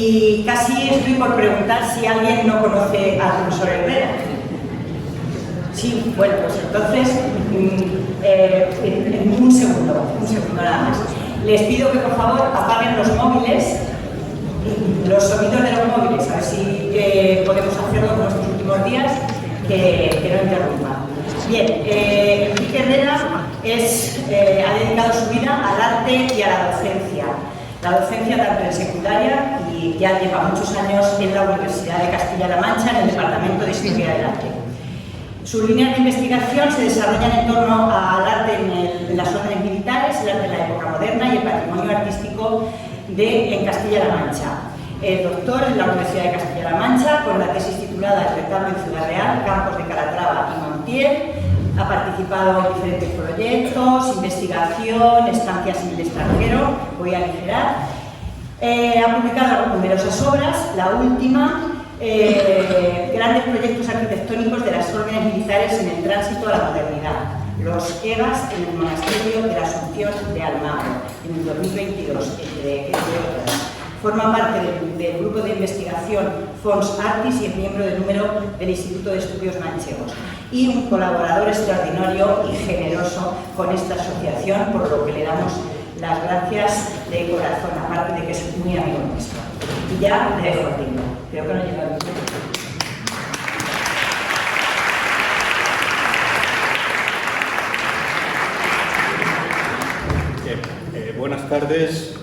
Y casi estoy por preguntar si alguien no conoce al profesor Herrera. Sí, bueno, pues entonces, en un segundo nada más. Les pido que por favor apaguen los móviles, los sonidos de los móviles, a ver si podemos hacerlo con estos últimos días, que no interrumpa. Bien, Enrique Herrera ha dedicado su vida al arte y a la docencia. La docencia tanto en secundaria y ya lleva muchos años en la Universidad de Castilla-La Mancha en el Departamento de Historia del Arte. Sus líneas de investigación se desarrollan en torno al arte en las órdenes militares, el arte de la época moderna y el patrimonio artístico en Castilla-La Mancha. Es doctor en la Universidad de Castilla-La Mancha con la tesis titulada El retablo en Ciudad Real, Campos de Calatrava y Montiel. Ha participado en diferentes proyectos, investigación, estancias en el extranjero, voy a aligerar. Ha publicado numerosas obras, la última, grandes proyectos arquitectónicos de las órdenes militares en el tránsito a la modernidad. Los EGAS en el Monasterio de la Asunción de Almagro, en el 2022, entre otras. Forma parte del grupo de investigación Fons Artis y es miembro del número del Instituto de Estudios Manchegos. Y un colaborador extraordinario y generoso con esta asociación, por lo que le damos las gracias de corazón, aparte de que es muy amigo nuestro. Y ya le dejo el tiempo. Creo que no llega el tiempo. Buenas tardes.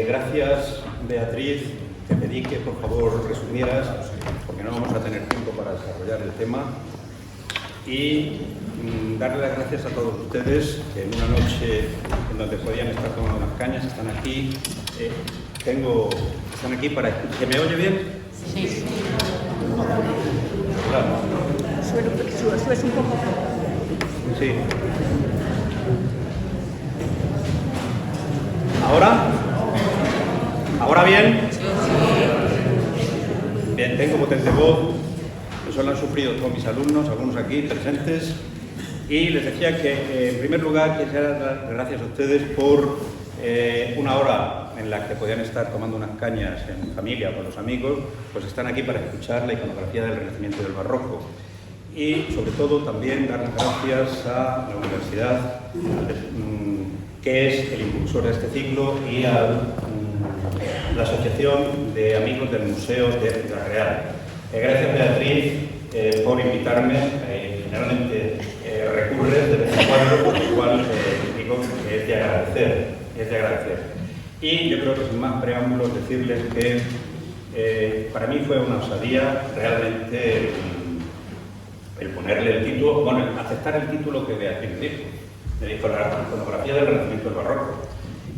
Gracias, Beatriz. Te pedí que por favor resumieras, porque no vamos a tener tiempo para desarrollar el tema. Y darle las gracias a todos ustedes que en una noche en donde podían estar tomando unas cañas están aquí. Están aquí para escuchar. ¿Se me oye bien? Sí. Claro. Subes un poco. Sí. ¿Ahora? ¿Ahora bien? Bien, tengo potente voz. Eso lo han sufrido todos mis alumnos, algunos aquí presentes. Y les decía que, en primer lugar, quisiera dar gracias a ustedes por una hora en la que podían estar tomando unas cañas en familia o con los amigos, pues están aquí para escuchar la iconografía del Renacimiento y del Barroco. Y, sobre todo, también dar las gracias a la universidad, que es el impulsor de este ciclo, y a la Asociación de Amigos del Museo de Ciudad Real. Gracias, Beatriz, por invitarme. Generalmente recurres de vez en cuando, por lo cual digo que es de agradecer. Y yo creo que sin más preámbulos decirles que para mí fue una osadía realmente el ponerle el título, bueno, aceptar el título que Beatriz dijo. Me dijo la iconografía del Renacimiento del Barroco.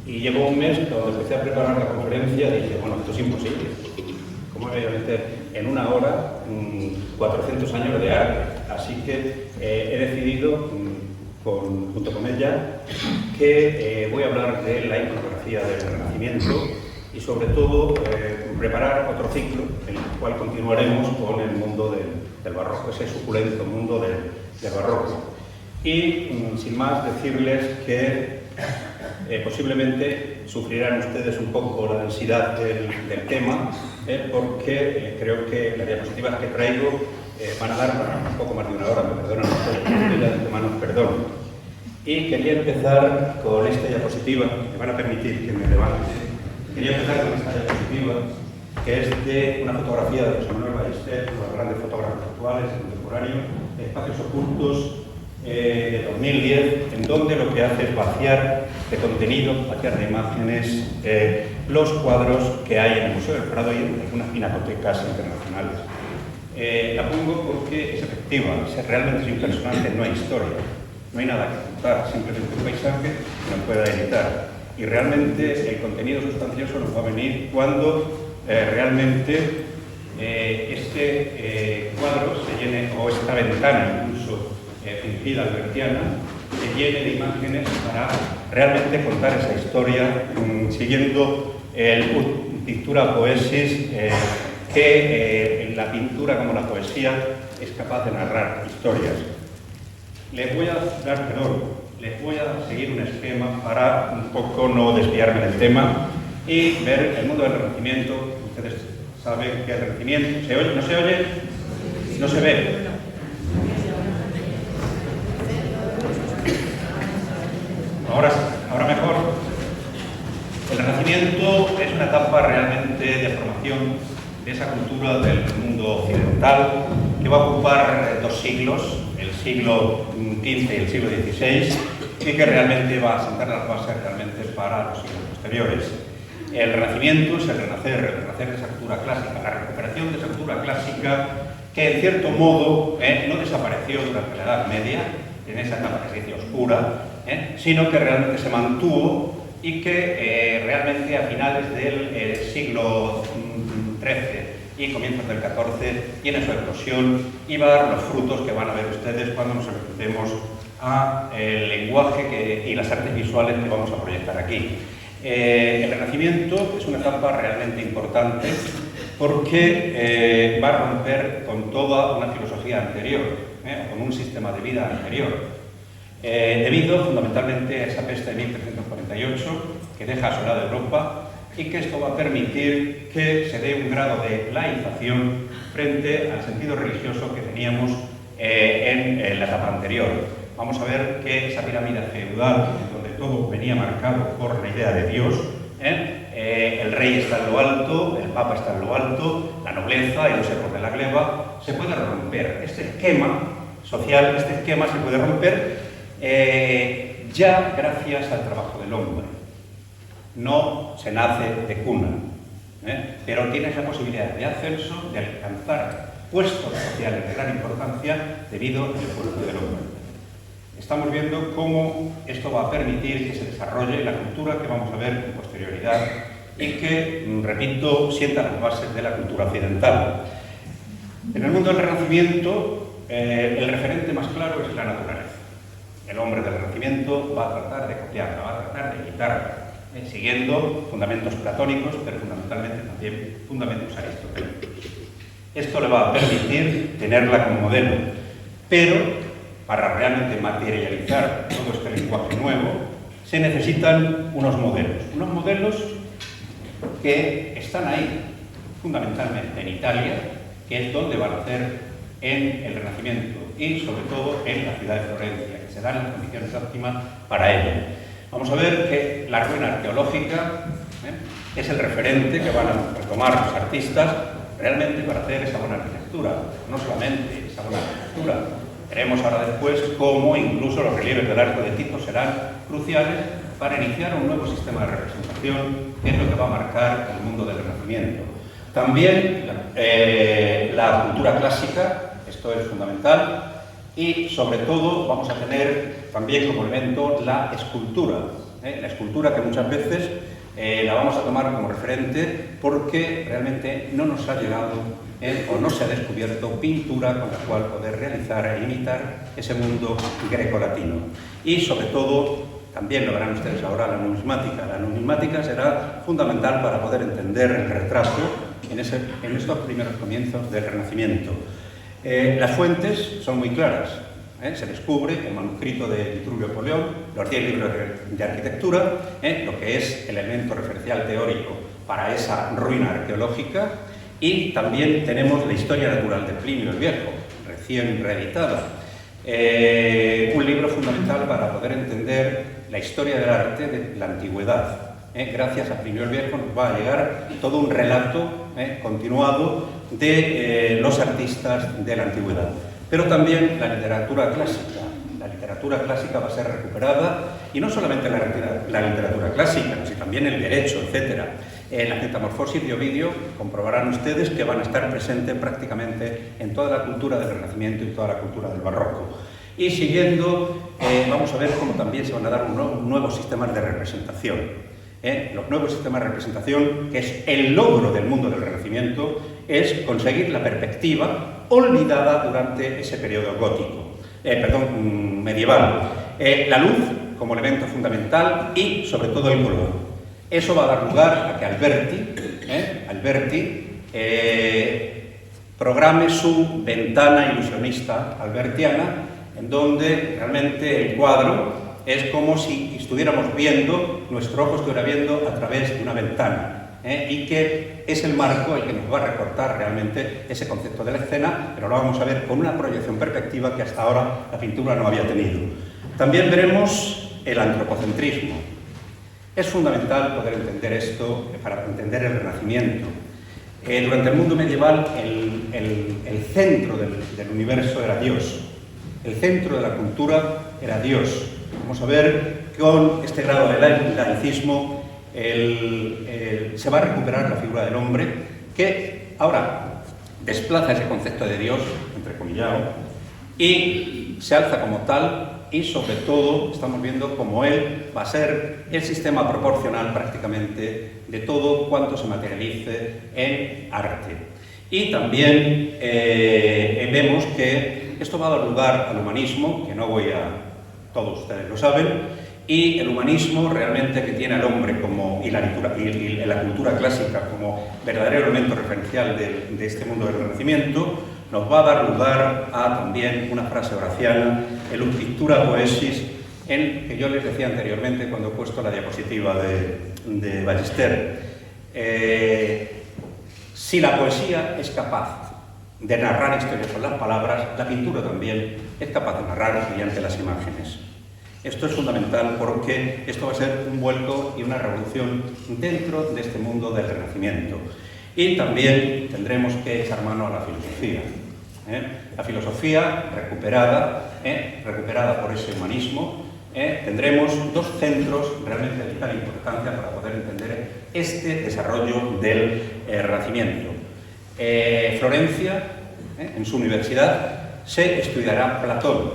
Y llevo un mes cuando empecé a preparar la conferencia dije, bueno, esto es imposible. ¿Cómo voy a meter en una hora 400 años de arte? Así que he decidido, junto con ella, que voy a hablar de la iconografía del Renacimiento y sobre todo preparar otro ciclo en el cual continuaremos con el mundo del Barroco, ese suculento mundo del Barroco. Y, sin más, decirles que posiblemente sufrirán ustedes un poco la densidad del tema, porque creo que las diapositivas que traigo van a dar para un poco más de una hora, me perdonan ustedes, de antemano perdón. Y quería empezar con esta diapositiva, me van a permitir que me levante. Quería empezar con esta diapositiva, que es de una fotografía de José Manuel Ballester, uno de los grandes fotógrafos actuales, contemporáneos, Espacios Ocultos, de 2010, en donde lo que hace es vaciar de contenido, vaciar de imágenes, los cuadros que hay en el Museo del Prado y en algunas pinacotecas internacionales. La pongo porque es efectiva, realmente sin personajes no hay historia, no hay nada que contar, simplemente un paisaje que nos pueda editar. Y realmente el contenido sustancioso nos va a venir cuando realmente este cuadro se llene, o esta ventana incluso fingida albertiana, se llene de imágenes para realmente contar esa historia, siguiendo el Pictura Poesis, que en la pintura como la poesía es capaz de narrar historias. Les voy a seguir un esquema para un poco no desviarme del tema. y ver el mundo del Renacimiento. Ustedes saben que el Renacimiento... ¿Se oye? ¿No se oye? ¿No se ve? Ahora mejor. El Renacimiento es una etapa realmente de formación de esa cultura del mundo occidental que va a ocupar 2 siglos, el siglo XV y el siglo XVI, y que realmente va a sentar las bases realmente para los siglos posteriores. El Renacimiento es el renacer de esa cultura clásica, la recuperación de esa cultura clásica que en cierto modo no desapareció durante la Edad Media, en esa etapa que se dice oscura, sino que realmente se mantuvo y que realmente a finales del siglo XIII y comienzos del XIV tiene su explosión y va a dar los frutos que van a ver ustedes cuando nos enfrentemos al lenguaje y las artes visuales que vamos a proyectar aquí. El Renacimiento es una etapa realmente importante porque va a romper con toda una filosofía anterior, con un sistema de vida anterior. Debido fundamentalmente a esa peste de 1348 que deja asolada Europa y que esto va a permitir que se dé un grado de laización frente al sentido religioso que teníamos en la etapa anterior. Vamos a ver que esa pirámide feudal, donde todo venía marcado por la idea de Dios, el rey está en lo alto, el papa está en lo alto, la nobleza y los ecos de la gleba, se puede romper. Este esquema social, este esquema se puede romper ya gracias al trabajo del hombre. No se nace de cuna, pero tiene esa posibilidad de ascenso, de alcanzar puestos sociales de gran importancia debido al esfuerzo del hombre. Estamos viendo cómo esto va a permitir que se desarrolle la cultura que vamos a ver con posterioridad y que, repito, sienta las bases de la cultura occidental. En el mundo del Renacimiento, el referente más claro es la naturaleza. El hombre del Renacimiento va a tratar de copiarla, va a tratar de imitarla, siguiendo fundamentos platónicos, pero fundamentalmente también fundamentos aristotélicos. Esto le va a permitir tenerla como modelo, pero para realmente materializar todo este lenguaje nuevo se necesitan unos modelos que están ahí, fundamentalmente en Italia, que es donde van a nacer en el Renacimiento y sobre todo en la ciudad de Florencia, que se dan las condiciones óptimas para ello. Vamos a ver que la ruina arqueológica es el referente que van a retomar los artistas realmente para hacer esa buena arquitectura, no solamente esa buena arquitectura. Veremos ahora después cómo incluso los relieves del arco de Tito serán cruciales para iniciar un nuevo sistema de representación, que es lo que va a marcar el mundo del Renacimiento. También la cultura clásica, esto es fundamental, y sobre todo vamos a tener también como elemento la escultura. La escultura que muchas veces la vamos a tomar como referente porque realmente no nos ha llegado o no se ha descubierto pintura con la cual poder realizar e imitar ese mundo greco-latino. Y sobre todo, también lo verán ustedes ahora, la numismática. La numismática será fundamental para poder entender el retrato en estos primeros comienzos del Renacimiento. Las fuentes son muy claras. Se descubre el manuscrito de Vitruvio Polión, los 10 libros de arquitectura, lo que es el elemento referencial teórico para esa ruina arqueológica, y también tenemos la historia natural de Plinio el Viejo, recién reeditada. Un libro fundamental para poder entender la historia del arte de la antigüedad. Gracias a Plinio el Viejo nos va a llegar todo un relato continuado de los artistas de la antigüedad. Pero también la literatura clásica. La literatura clásica va a ser recuperada, y no solamente la literatura clásica, sino también el derecho, etc. Las metamorfosis de Ovidio comprobarán ustedes que van a estar presentes prácticamente en toda la cultura del Renacimiento y toda la cultura del Barroco. Y siguiendo, vamos a ver cómo también se van a dar nuevos sistemas de representación. Los nuevos sistemas de representación, que es el logro del mundo del Renacimiento, es conseguir la perspectiva olvidada durante ese periodo medieval. La luz como elemento fundamental y, sobre todo, el color. Eso va a dar lugar a que Alberti programe su ventana ilusionista albertiana, en donde realmente el cuadro es como si estuviéramos viendo, nuestro ojo estuviera viendo a través de una ventana. Y que es el marco el que nos va a recortar realmente ese concepto de la escena, pero lo vamos a ver con una proyección perspectiva que hasta ahora la pintura no había tenido. También veremos el antropocentrismo. Es fundamental poder entender esto para entender el Renacimiento. Durante el mundo medieval el centro del universo era Dios, el centro de la cultura era Dios. Vamos a ver con este grado de laicismo se va a recuperar la figura del hombre, que ahora desplaza ese concepto de Dios, entrecomillado, y se alza como tal, y sobre todo estamos viendo cómo él va a ser el sistema proporcional prácticamente de todo cuanto se materialice en arte. Y también vemos que esto va a dar lugar al humanismo, que no voy a... todos ustedes lo saben, y el humanismo realmente que tiene al hombre como, y la cultura clásica como verdadero elemento referencial de este mundo del Renacimiento, nos va a dar lugar a también una frase horaciana, el pictura poesis, que yo les decía anteriormente cuando he puesto la diapositiva de Ballester. Si la poesía es capaz de narrar historias con las palabras, la pintura también es capaz de narrar mediante las imágenes. Esto es fundamental porque esto va a ser un vuelco y una revolución dentro de este mundo del Renacimiento. Y también tendremos que echar mano a la filosofía. La filosofía recuperada por ese humanismo. Tendremos dos centros realmente de vital importancia para poder entender este desarrollo del Renacimiento. Florencia, en su universidad, se estudiará Platón,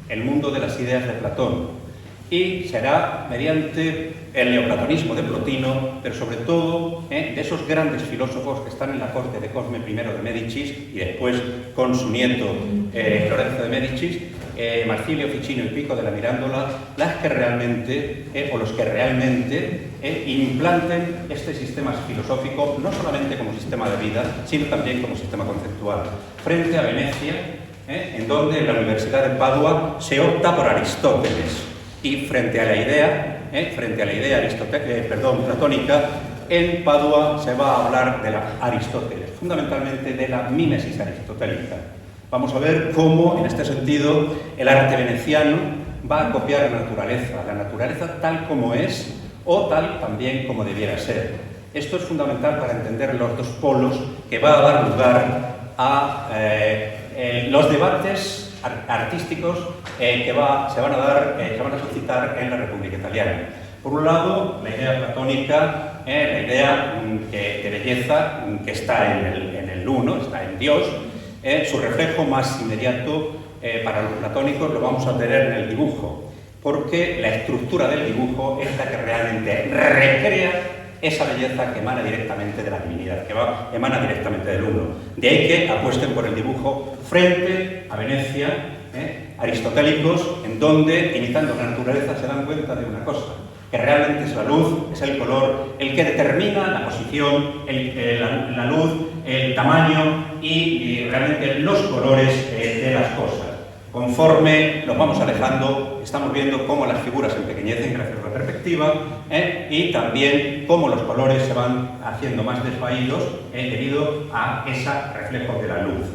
el mundo de las ideas de Platón, y será mediante el neoplatonismo de Plotino, pero sobre todo de esos grandes filósofos que están en la corte de Cosme I de Médicis y después con su nieto Lorenzo de Médicis, Marsilio Ficino y Pico de la Mirandola, las que realmente, o los que realmente implanten este sistema filosófico no solamente como sistema de vida, sino también como sistema conceptual. Frente a Venecia, en donde en la Universidad de Padua se opta por Aristóteles, y frente a la idea platónica, en Padua se va a hablar de la Aristóteles, fundamentalmente de la mímesis aristotélica. Vamos a ver cómo, en este sentido, el arte veneciano va a copiar la naturaleza tal como es o tal también como debiera ser. Esto es fundamental para entender los dos polos que va a dar lugar a los debates artísticos que se van a suscitar en la República Italiana. Por un lado, la idea platónica, la idea de belleza que está en el uno, está en Dios. Su reflejo más inmediato para los platónicos lo vamos a tener en el dibujo, porque la estructura del dibujo es la que realmente recrea esa belleza que emana directamente de la divinidad, que emana directamente del uno. De ahí que apuesten por el dibujo frente a Venecia, aristotélicos, en donde, imitando la naturaleza, se dan cuenta de una cosa, que realmente es la luz, es el color, el que determina la posición, la luz, el tamaño y realmente los colores de las cosas. Conforme nos vamos alejando, estamos viendo cómo las figuras se empequeñecen gracias a la perspectiva y también cómo los colores se van haciendo más desvaídos debido a ese reflejo de la luz.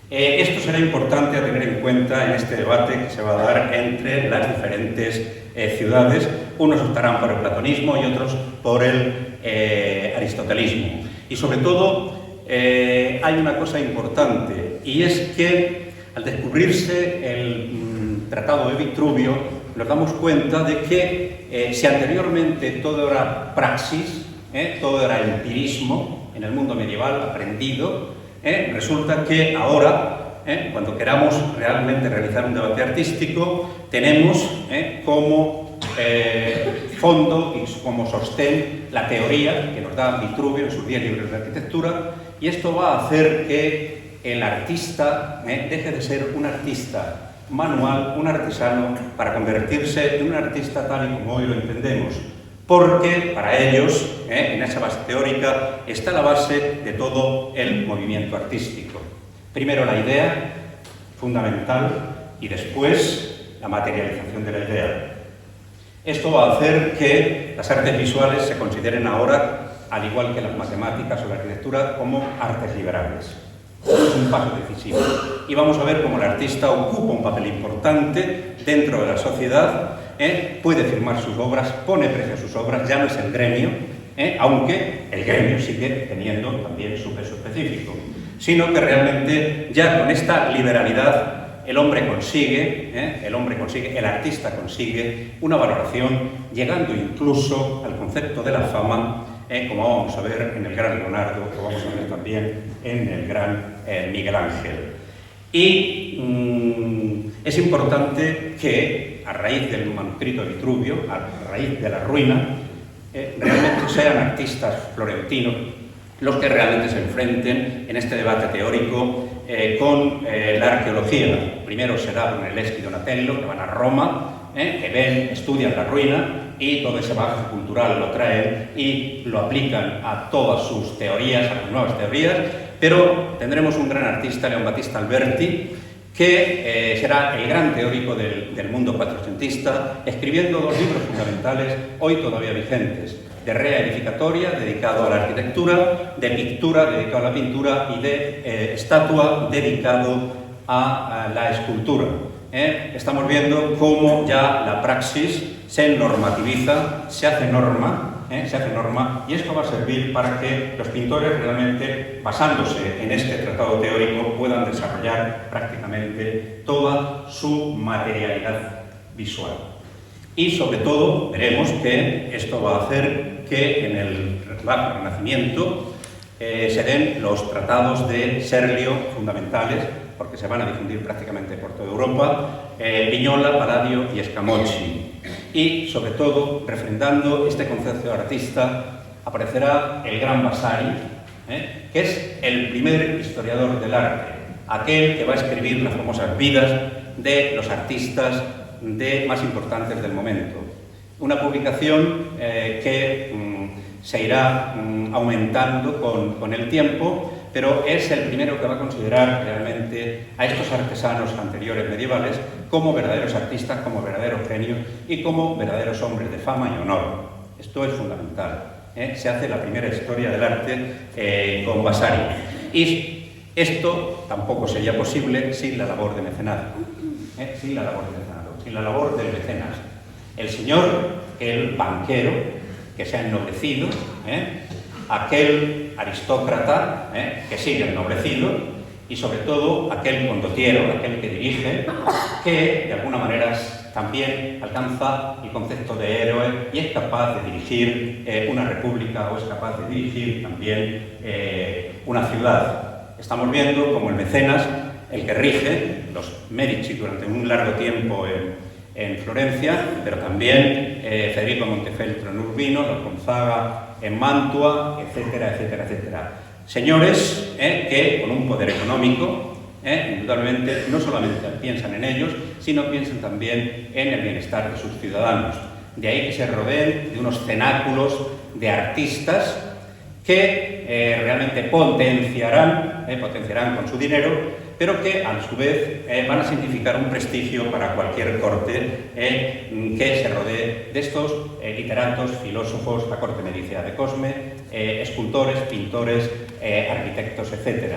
Esto será importante a tener en cuenta en este debate que se va a dar entre las diferentes ciudades. Unos optarán por el platonismo y otros por el aristotelismo. Y sobre todo hay una cosa importante, y es que al descubrirse el Tratado de Vitruvio nos damos cuenta de que si anteriormente todo era praxis, todo era empirismo en el mundo medieval aprendido, resulta que ahora, cuando queramos realmente realizar un debate artístico, tenemos como fondo y como sostén la teoría que nos da Vitruvio en sus 10 libros de arquitectura, y esto va a hacer que el artista deje de ser un artista manual, un artesano, para convertirse en un artista tal y como hoy lo entendemos. Porque para ellos, en esa base teórica, está la base de todo el movimiento artístico. Primero la idea, fundamental, y después la materialización de la idea. Esto va a hacer que las artes visuales se consideren ahora, al igual que las matemáticas o la arquitectura, como artes liberables. Es un paso decisivo. Y vamos a ver cómo el artista ocupa un papel importante dentro de la sociedad, puede firmar sus obras, pone precio a sus obras, ya no es el gremio, aunque el gremio sigue teniendo también su peso específico, sino que realmente ya con esta liberalidad el hombre consigue, el artista consigue una valoración, llegando incluso al concepto de la fama, como vamos a ver en el gran Leonardo, como vamos a ver también en el gran Miguel Ángel. Y es importante que, a raíz del manuscrito de Vitruvio, a raíz de la ruina, realmente sean artistas florentinos los que realmente se enfrenten en este debate teórico con la arqueología. Primero será Brunelleschi y Donatello, que van a Roma, que ven, estudian la ruina y todo ese bagaje cultural lo traen y lo aplican a todas sus teorías, a las nuevas teorías, pero tendremos un gran artista, León Battista Alberti, que será el gran teórico del mundo quattrocentista, escribiendo dos libros fundamentales hoy todavía vigentes: de Rea Edificatoria, dedicado a la arquitectura, de Pictura, dedicado a la pintura, y de Estatua, dedicado a la escultura. Estamos viendo cómo ya la praxis se normativiza, se hace norma, y esto va a servir para que los pintores realmente, basándose en este tratado teórico, puedan desarrollar prácticamente toda su materialidad visual. Y sobre todo veremos que esto va a hacer que en el Bajo Renacimiento se den los tratados de Serlio fundamentales, porque se van a difundir prácticamente por toda Europa, Vignola, Palladio y Scamozzi. Y sobre todo, refrendando este concepto de artista, aparecerá el gran Vasari, que es el primer historiador del arte, aquel que va a escribir las famosas vidas de los artistas más importantes del momento. Una publicación que se irá aumentando con el tiempo, pero es el primero que va a considerar realmente a estos artesanos anteriores medievales como verdaderos artistas, como verdaderos genios y como verdaderos hombres de fama y honor. Esto es fundamental. Se hace la primera historia del arte con Vasari. Y esto tampoco sería posible sin la labor de mecenazgo. Sin la labor del mecenas. El señor, el banquero, que se ha ennoblecido, aquel aristócrata que sigue ennoblecido, y sobre todo aquel condottiero, aquel que dirige, que de alguna manera también alcanza el concepto de héroe y es capaz de dirigir una república, o es capaz de dirigir también una ciudad. Estamos viendo como el mecenas, el que rige los Medici durante un largo tiempo en Florencia, pero también Federico Montefeltro en Urbino, los Gonzaga en Mantua, etcétera, etcétera, etcétera. Señores que con un poder económico, indudablemente, no solamente piensan en ellos, sino piensan también en el bienestar de sus ciudadanos. De ahí que se rodeen de unos cenáculos de artistas que realmente potenciarán con su dinero, pero que a su vez van a significar un prestigio para cualquier corte que se rodee de estos literatos, filósofos, la corte medicia de Cosme, escultores, pintores, arquitectos, etc.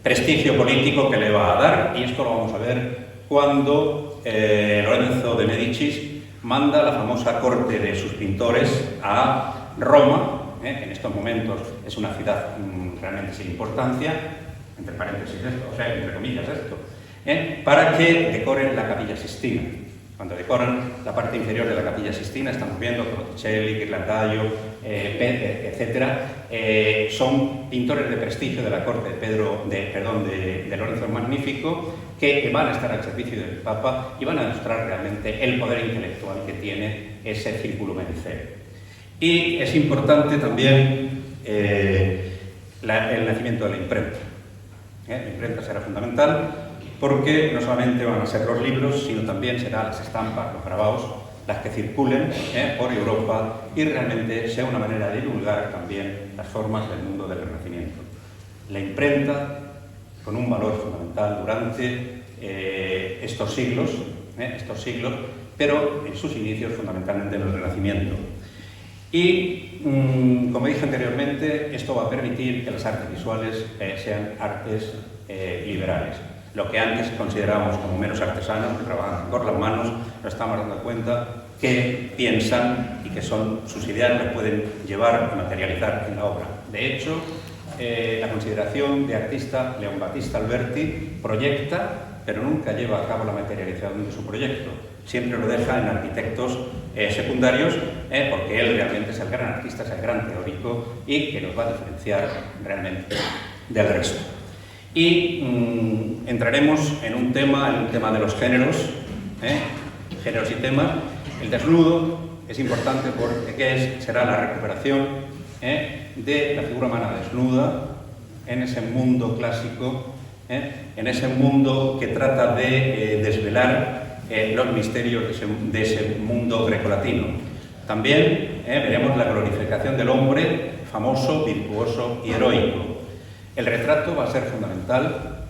Prestigio político que le va a dar, y esto lo vamos a ver cuando Lorenzo de Médicis manda la famosa corte de sus pintores a Roma. En estos momentos es una ciudad realmente sin importancia, entre paréntesis esto, o sea, entre comillas esto, para que decoren la Capilla Sistina. Cuando decoran la parte inferior de la Capilla Sistina, estamos viendo Botticelli, Ghirlandaio, etcétera, son pintores de prestigio de la corte de Lorenzo el Magnífico, que van a estar al servicio del Papa y van a demostrar realmente el poder intelectual que tiene ese círculo mediceo. Y es importante también el nacimiento de la imprenta. La imprenta será fundamental porque no solamente van a ser los libros, sino también serán las estampas, los grabados, las que circulen por Europa y realmente sea una manera de divulgar también las formas del mundo del Renacimiento. La imprenta, con un valor fundamental durante estos siglos pero en sus inicios fundamentalmente en el Renacimiento. Y, como dije anteriormente, esto va a permitir que las artes visuales sean artes liberales. Lo que antes considerábamos como menos artesanos, que trabajan con las manos, nos estamos dando cuenta que piensan y que sus ideas las pueden llevar y materializar en la obra. De hecho, la consideración de artista Leon Battista Alberti proyecta, pero nunca lleva a cabo la materialización de su proyecto. Siempre lo deja en arquitectos secundarios, porque él realmente es el gran artista, es el gran teórico y que nos va a diferenciar realmente del resto. Y entraremos en un tema de los géneros, géneros y temas. El desnudo es importante porque será la recuperación de la figura humana desnuda en ese mundo clásico, en ese mundo que trata de desvelar los misterios de ese mundo grecolatino. También veremos la glorificación del hombre famoso, virtuoso y heroico. El retrato va a ser fundamental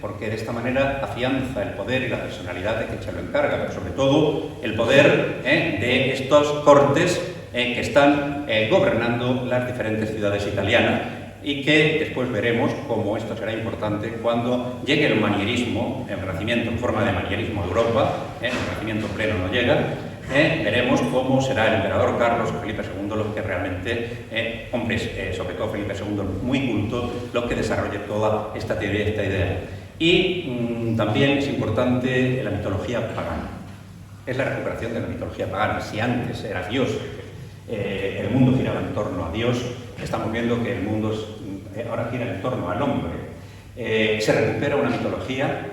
porque de esta manera afianza el poder y la personalidad de quien se lo encarga, pero sobre todo el poder de estos cortes que están gobernando las diferentes ciudades italianas y que después veremos cómo esto será importante cuando llegue el manierismo, el Renacimiento en forma de manierismo de Europa, el Renacimiento pleno no llega. Veremos cómo será el emperador Carlos o Felipe II los que realmente, hombres, sobre todo Felipe II, muy culto, los que desarrolle toda esta teoría, esta idea. Y también es importante la mitología pagana. Es la recuperación de la mitología pagana. Si antes era Dios, el mundo giraba en torno a Dios, estamos viendo que el mundo ahora gira en torno al hombre. Se recupera una mitología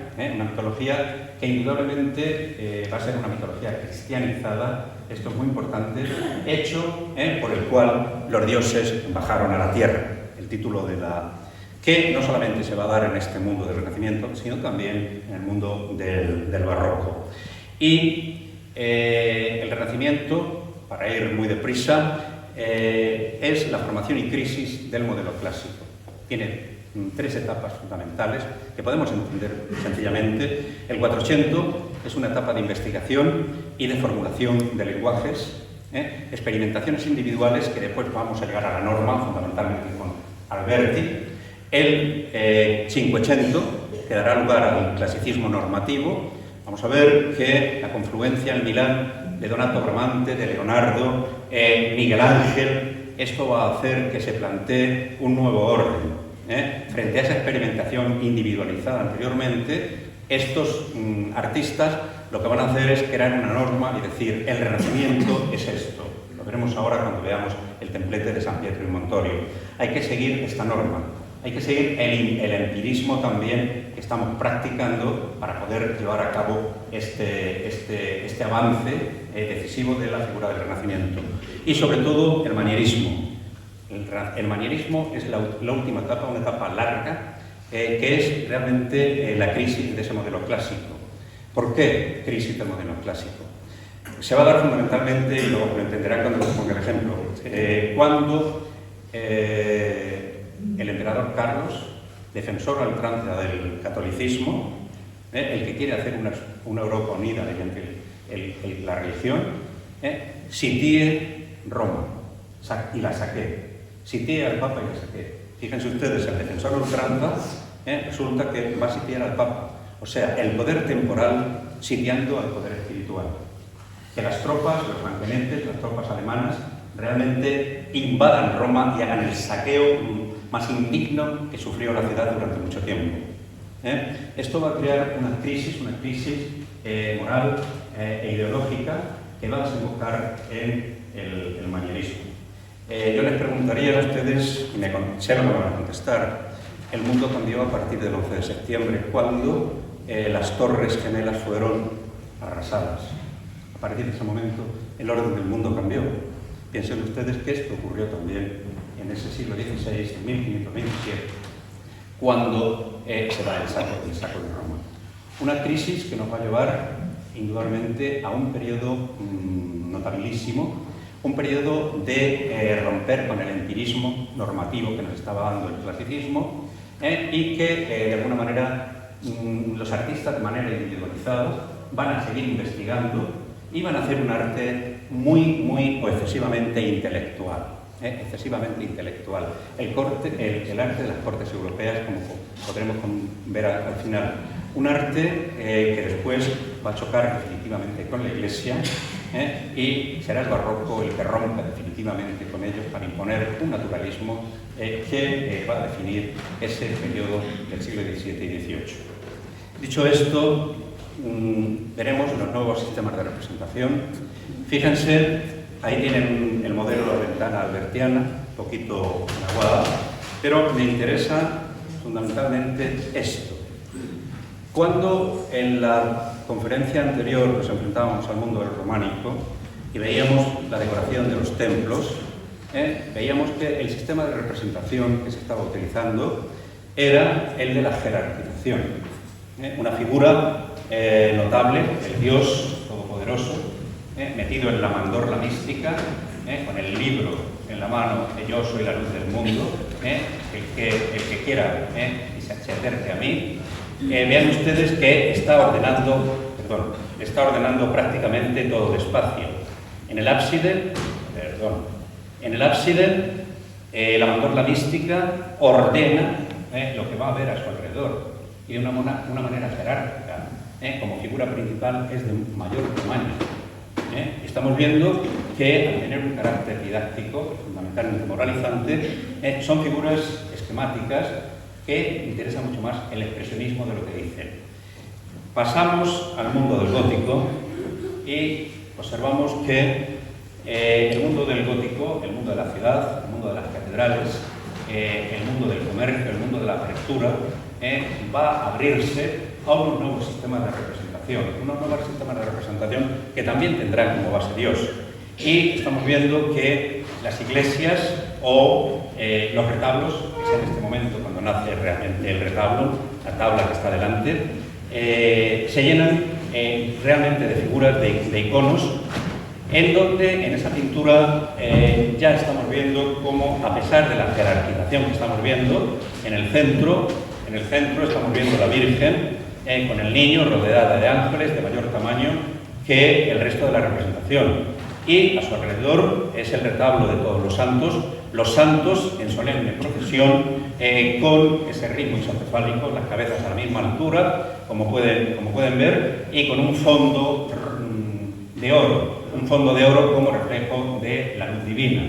que indudablemente va a ser una mitología cristianizada, esto es muy importante, hecho por el cual los dioses bajaron a la tierra, el título de que no solamente se va a dar en este mundo del Renacimiento, sino también en el mundo del Barroco. Y el Renacimiento, para ir muy deprisa, es la formación y crisis del modelo clásico. Tiene tres etapas fundamentales que podemos entender sencillamente. El 400 es una etapa de investigación y de formulación de lenguajes, experimentaciones individuales que después vamos a llegar a la norma, fundamentalmente con Alberti. El 500 que dará lugar al clasicismo normativo. Vamos a ver que la confluencia en Milán de Donato Bramante, de Leonardo, Miguel Ángel, esto va a hacer que se plantee un nuevo orden. Frente a esa experimentación individualizada anteriormente, estos artistas lo que van a hacer es crear una norma y decir, el Renacimiento es esto. Lo veremos ahora cuando veamos el templete de San Pietro y Montorio. Hay que seguir esta norma, hay que seguir el empirismo también que estamos practicando para poder llevar a cabo este avance decisivo de la figura del Renacimiento. Y sobre todo el manierismo. El manierismo es la última etapa, una etapa larga, que es realmente la crisis de ese modelo clásico. ¿Por qué crisis del modelo clásico? Se va a dar fundamentalmente, y lo entenderán cuando les ponga el ejemplo, cuando el emperador Carlos, defensor a ultranza del catolicismo, el que quiere hacer una Europa unida mediante la religión, sitie Roma y la saquee. Sitié al Papa y la saqué. Fíjense ustedes, el defensor a ultranza resulta que va a sitiar al Papa. O sea, el poder temporal sitiando al poder espiritual. Que las tropas, los manquenetes, las tropas alemanas, realmente invadan Roma y hagan el saqueo más indigno que sufrió la ciudad durante mucho tiempo. Esto va a crear una crisis moral e ideológica que va a desembocar en el manierismo. Yo les preguntaría a ustedes, y sé lo que me van a contestar, el mundo cambió a partir del 11 de septiembre, cuando las torres gemelas fueron arrasadas. A partir de ese momento, el orden del mundo cambió. Piensen ustedes que esto ocurrió también en ese siglo XVI, en 1527, cuando se da el saco de Roma. Una crisis que nos va a llevar, indudablemente, a un periodo notabilísimo, un periodo de romper con el empirismo normativo que nos estaba dando el clasicismo y que, de alguna manera, los artistas de manera individualizada van a seguir investigando iban a hacer un arte muy o excesivamente intelectual. Excesivamente intelectual. El arte de las cortes europeas, como podremos ver al final, un arte que después va a chocar definitivamente con la Iglesia, y será el barroco el que rompa definitivamente con ellos para imponer un naturalismo que va a definir ese periodo del siglo XVII y XVIII. Dicho esto, veremos los nuevos sistemas de representación. Fíjense, ahí tienen el modelo de la ventana albertiana, un poquito aguada, pero me interesa fundamentalmente esto. Cuando en la conferencia anterior nos enfrentábamos al mundo del románico y veíamos la decoración de los templos, veíamos que el sistema de representación que se estaba utilizando era el de la jerarquización. Una figura notable, el Dios Todopoderoso, metido en la mandorla mística, con el libro en la mano, que yo soy la luz del mundo, el que quiera y se acerque a mí. Vean ustedes que está ordenando prácticamente todo el espacio. En el ábside, la mandorla mística ordena lo que va a haber a su alrededor y de una manera jerárquica. Como figura principal es de mayor tamaño. Estamos viendo que al tener un carácter didáctico, fundamentalmente moralizante, son figuras esquemáticas que interesa mucho más el expresionismo de lo que dicen. Pasamos al mundo del gótico y observamos que el mundo del gótico, el mundo de la ciudad, el mundo de las catedrales, el mundo del comercio, el mundo de la arquitectura, va a abrirse a unos nuevos sistemas de representación, que también tendrán como base Dios. Y estamos viendo que las iglesias o los retablos, que es en este momento cuando nace realmente el retablo, la tabla que está delante, se llenan realmente de figuras, de iconos, en donde en esa pintura ya estamos viendo cómo, a pesar de la jerarquización que estamos viendo, en el centro estamos viendo a la Virgen con el niño rodeada de ángeles de mayor tamaño que el resto de la representación. Y a su alrededor es el retablo de todos los santos en solemne procesión, con ese ritmo isocefálico, las cabezas a la misma altura, como pueden ver, y con un fondo de oro como reflejo de la luz divina.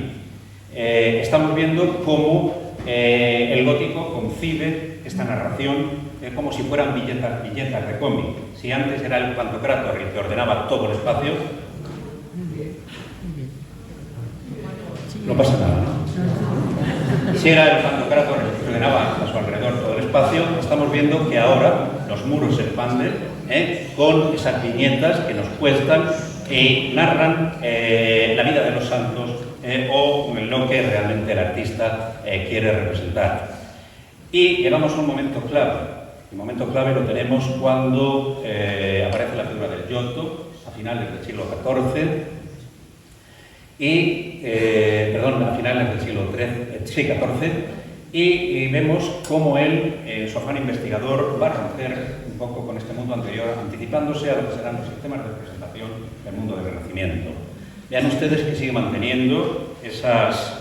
Estamos viendo cómo el gótico concibe esta narración como si fueran viñetas de cómic. Si antes era el Pantocrátor el que ordenaba todo el espacio, no pasa nada, ¿no? Si era el Pantocrátor el que ordenaba a su alrededor todo el espacio, estamos viendo que ahora los muros se expanden con esas viñetas que nos cuestan y narran la vida de los santos o lo que realmente el artista quiere representar. Y llegamos a un momento clave. El momento clave lo tenemos cuando aparece la figura del Giotto a finales del siglo XIV a finales del siglo XIV, y vemos cómo él, su afán investigador, va a romper un poco con este mundo anterior, anticipándose a lo que serán los sistemas de representación del mundo del Renacimiento. Vean ustedes que sigue manteniendo esas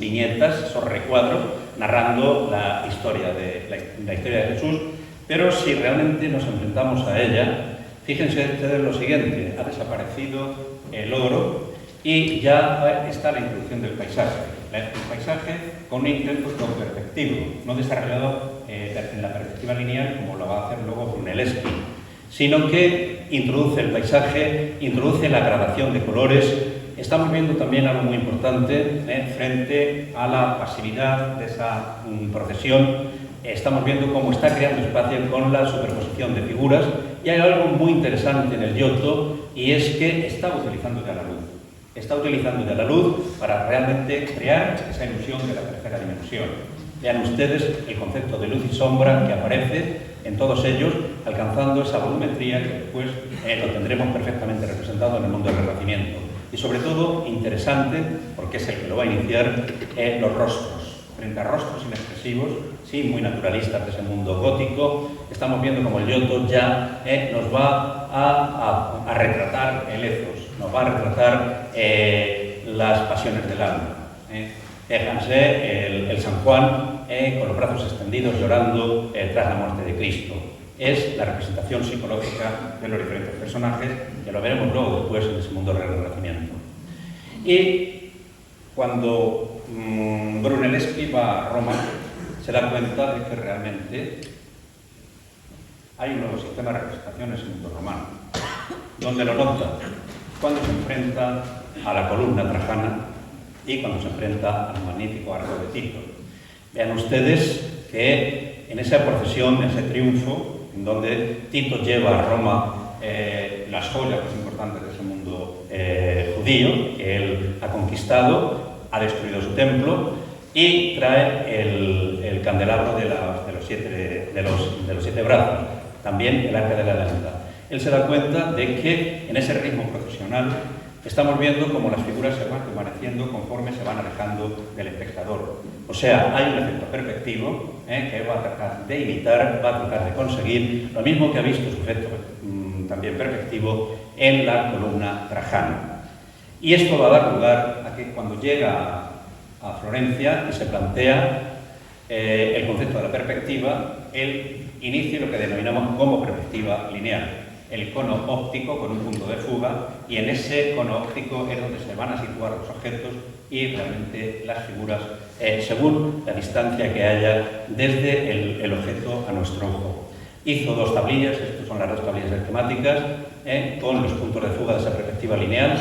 viñetas, esos recuadros, narrando la historia de Jesús, pero si realmente nos enfrentamos a ella, fíjense ustedes lo siguiente: ha desaparecido el oro y ya está la introducción del paisaje. El paisaje con un intento perspectivo, no desarrollado en la perspectiva lineal como lo va a hacer luego Brunelleschi, sino que introduce el paisaje, introduce la gradación de colores. Estamos viendo también algo muy importante frente a la pasividad de esa procesión. Estamos viendo cómo está creando espacio con la superposición de figuras, y hay algo muy interesante en el Giotto, y es que está utilizando ya la luz. Está utilizando ya la luz para realmente crear esa ilusión de la tercera dimensión. Vean ustedes el concepto de luz y sombra que aparece en todos ellos, alcanzando esa volumetría que después lo tendremos perfectamente representado en el mundo del Renacimiento. Y sobre todo, interesante, porque es el que lo va a iniciar, los rostros. frente a rostros inexpresivos, sí, muy naturalistas de ese mundo gótico. Estamos viendo como el Giotto ya nos va a retratar el ethos, nos va a retratar las pasiones del alma. Fíjense el San Juan con los brazos extendidos llorando tras la muerte de Cristo. Es la representación psicológica de los diferentes personajes, que lo veremos luego después en ese mundo del Renacimiento. Y cuando Brunelleschi va a Roma, se da cuenta de que realmente hay un nuevo sistema de representaciones en el mundo romano, donde lo nota cuando se enfrenta a la columna trajana y cuando se enfrenta al magnífico arco de Tito. Vean ustedes que en esa procesión, en ese triunfo, en donde Tito lleva a Roma las joyas más importantes de ese mundo judío que él ha conquistado, ha destruido su templo y trae el candelabro de los siete brazos, también el arca de la alianza. Él se da cuenta de que en ese ritmo procesional estamos viendo cómo las figuras se van desvaneciendo conforme se van alejando del espectador. O sea, hay un efecto perspectivo que va a tratar de imitar, va a tratar de conseguir lo mismo que ha visto su efecto también perspectivo en la columna trajana. Y esto va a dar lugar a que cuando llega a Florencia y se plantea el concepto de la perspectiva, él inicia lo que denominamos como perspectiva lineal. El cono óptico con un punto de fuga, y en ese cono óptico es donde se van a situar los objetos y realmente las figuras según la distancia que haya desde el objeto a nuestro ojo. Hizo dos tablillas, estas son las dos tablillas esquemáticas, con los puntos de fuga de esa perspectiva lineal.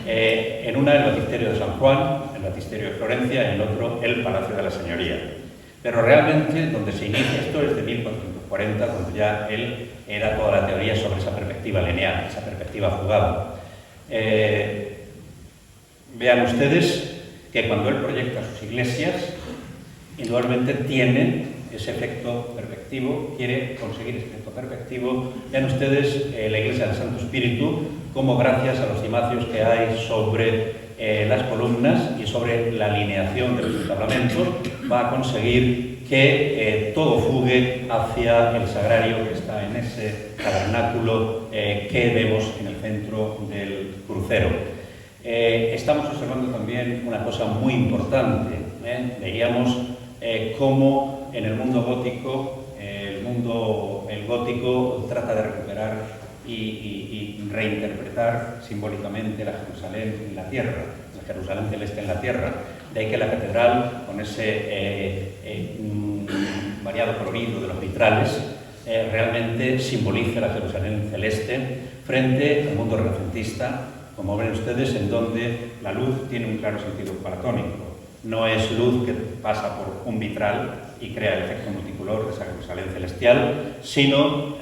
En una el Baptisterio de San Juan, el Baptisterio de Florencia, y en el otro el Palacio de la Señoría. Pero realmente donde se inicia esto es de 1440, cuando ya él era toda la teoría sobre esa perspectiva lineal, esa perspectiva fugada. Vean ustedes que cuando él proyecta sus iglesias, indudablemente tiene ese efecto perspectivo, quiere conseguir ese efecto perspectivo. Vean ustedes la iglesia del Santo Espíritu, como gracias a los cimacios que hay sobre las columnas y sobre la alineación de los entablamentos, va a conseguir que todo fugue hacia el sagrario que está en ese tabernáculo que vemos en el centro del crucero. Estamos observando también una cosa muy importante. Veíamos cómo en el mundo gótico, el gótico trata de recuperar y reinterpretar simbólicamente la Jerusalén en la tierra, la Jerusalén celeste en la tierra. De ahí que la catedral, con ese variado colorido de los vitrales, realmente simboliza la Jerusalén celeste frente al mundo renacentista, como ven ustedes, en donde la luz tiene un claro sentido platónico. No es luz que pasa por un vitral y crea el efecto multicolor de esa Jerusalén celestial, sino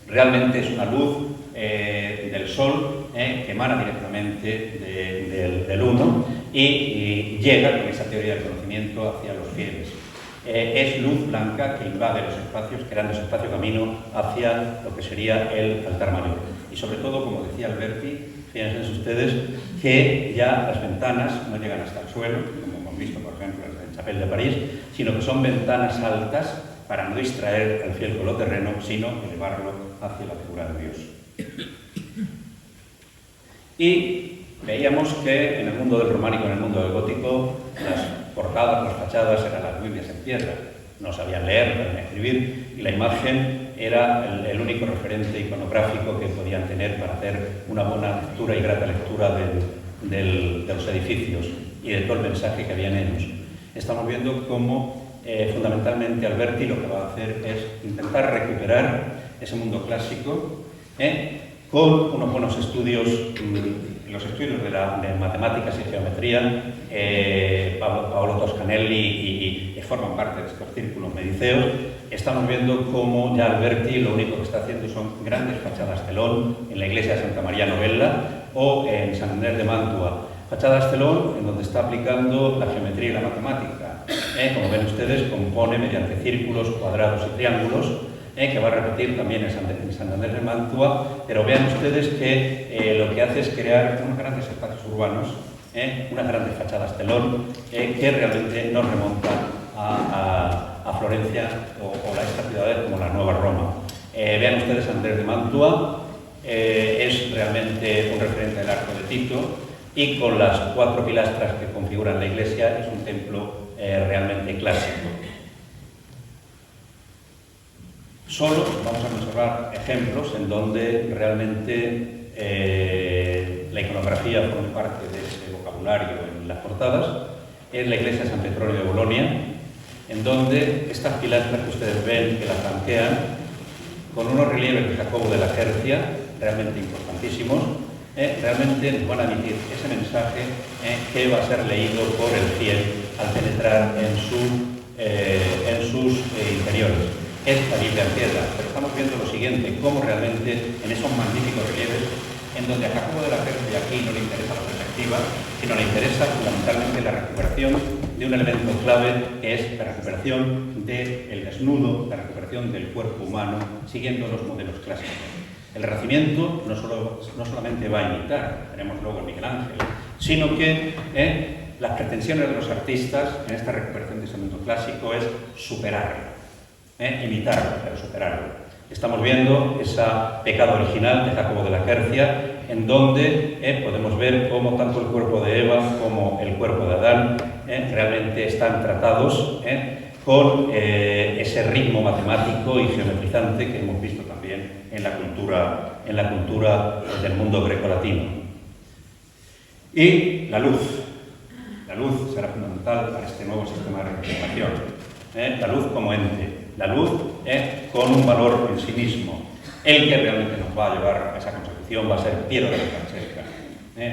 realmente es una luz del sol que emana directamente del uno y llega con esa teoría del conocimiento hacia los fieles. Es luz blanca que invade los espacios, creando ese espacio camino hacia lo que sería el altar mayor. Y sobre todo, como decía Alberti, fíjense ustedes que ya las ventanas no llegan hasta el suelo, como hemos visto, por ejemplo, en el Chapelle de París, sino que son ventanas altas para no distraer al fiel con lo terreno, sino elevarlo hacia la figura de Dios. Y veíamos que en el mundo del románico, en el mundo del gótico, las portadas, las fachadas eran las Biblias en piedra. No sabían leer, no sabían escribir, y la imagen era el único referente iconográfico que podían tener para hacer una buena lectura y grata lectura de los edificios y de todo el mensaje que había en ellos. Estamos viendo cómo fundamentalmente Alberti lo que va a hacer es intentar recuperar ese mundo clásico con unos buenos estudios, los estudios de matemáticas y geometría. Paolo Toscanelli y forman parte de estos círculos mediceos. Estamos viendo cómo ya Alberti lo único que está haciendo son grandes fachadas telón en la iglesia de Santa María Novella o en San Andrés de Mantua. Fachadas telón en donde está aplicando la geometría y la matemática. Como ven ustedes, compone mediante círculos, cuadrados y triángulos, que va a repetir también en San Andrés de Mantua, pero vean ustedes que lo que hace es crear unos grandes espacios urbanos unas grandes fachadas telón que realmente nos remontan a Florencia o a estas ciudades como la Nueva Roma. Vean ustedes Andrés de Mantua, es realmente un referente del arco de Tito y con las 4 pilastras que configuran la iglesia es un templo realmente clásico. Solo vamos a observar ejemplos en donde realmente la iconografía forma parte de ese vocabulario en las portadas. Es la iglesia de San Petronio de Bolonia, en donde estas pilastras que ustedes ven que las flanquean, con unos relieves de Jacobo de la Quercia, realmente importantísimos, realmente nos van a emitir ese mensaje que va a ser leído por el fiel al penetrar en sus interiores. Es la Biblia en piedra, pero estamos viendo lo siguiente, cómo realmente en esos magníficos relieves, en donde a Jacobo de la Quercia aquí no le interesa la perspectiva, sino le interesa fundamentalmente la recuperación de un elemento clave, que es la recuperación del desnudo, la recuperación del cuerpo humano, siguiendo los modelos clásicos. El Renacimiento no solamente va a imitar, tenemos luego el Miguel Ángel, sino que las pretensiones de los artistas en esta recuperación de ese mundo clásico es superarlo. Imitarlo, pero superarlo. Estamos viendo ese pecado original de Jacobo de la Quercia, en donde podemos ver cómo tanto el cuerpo de Eva como el cuerpo de Adán realmente están tratados con ese ritmo matemático y geometrizante que hemos visto también en la cultura del mundo grecolatino. Y la luz. La luz será fundamental para este nuevo sistema de representación. La luz como ente. La luz con un valor en sí mismo. El que realmente nos va a llevar a esa consecución va a ser Piero de la Francesca.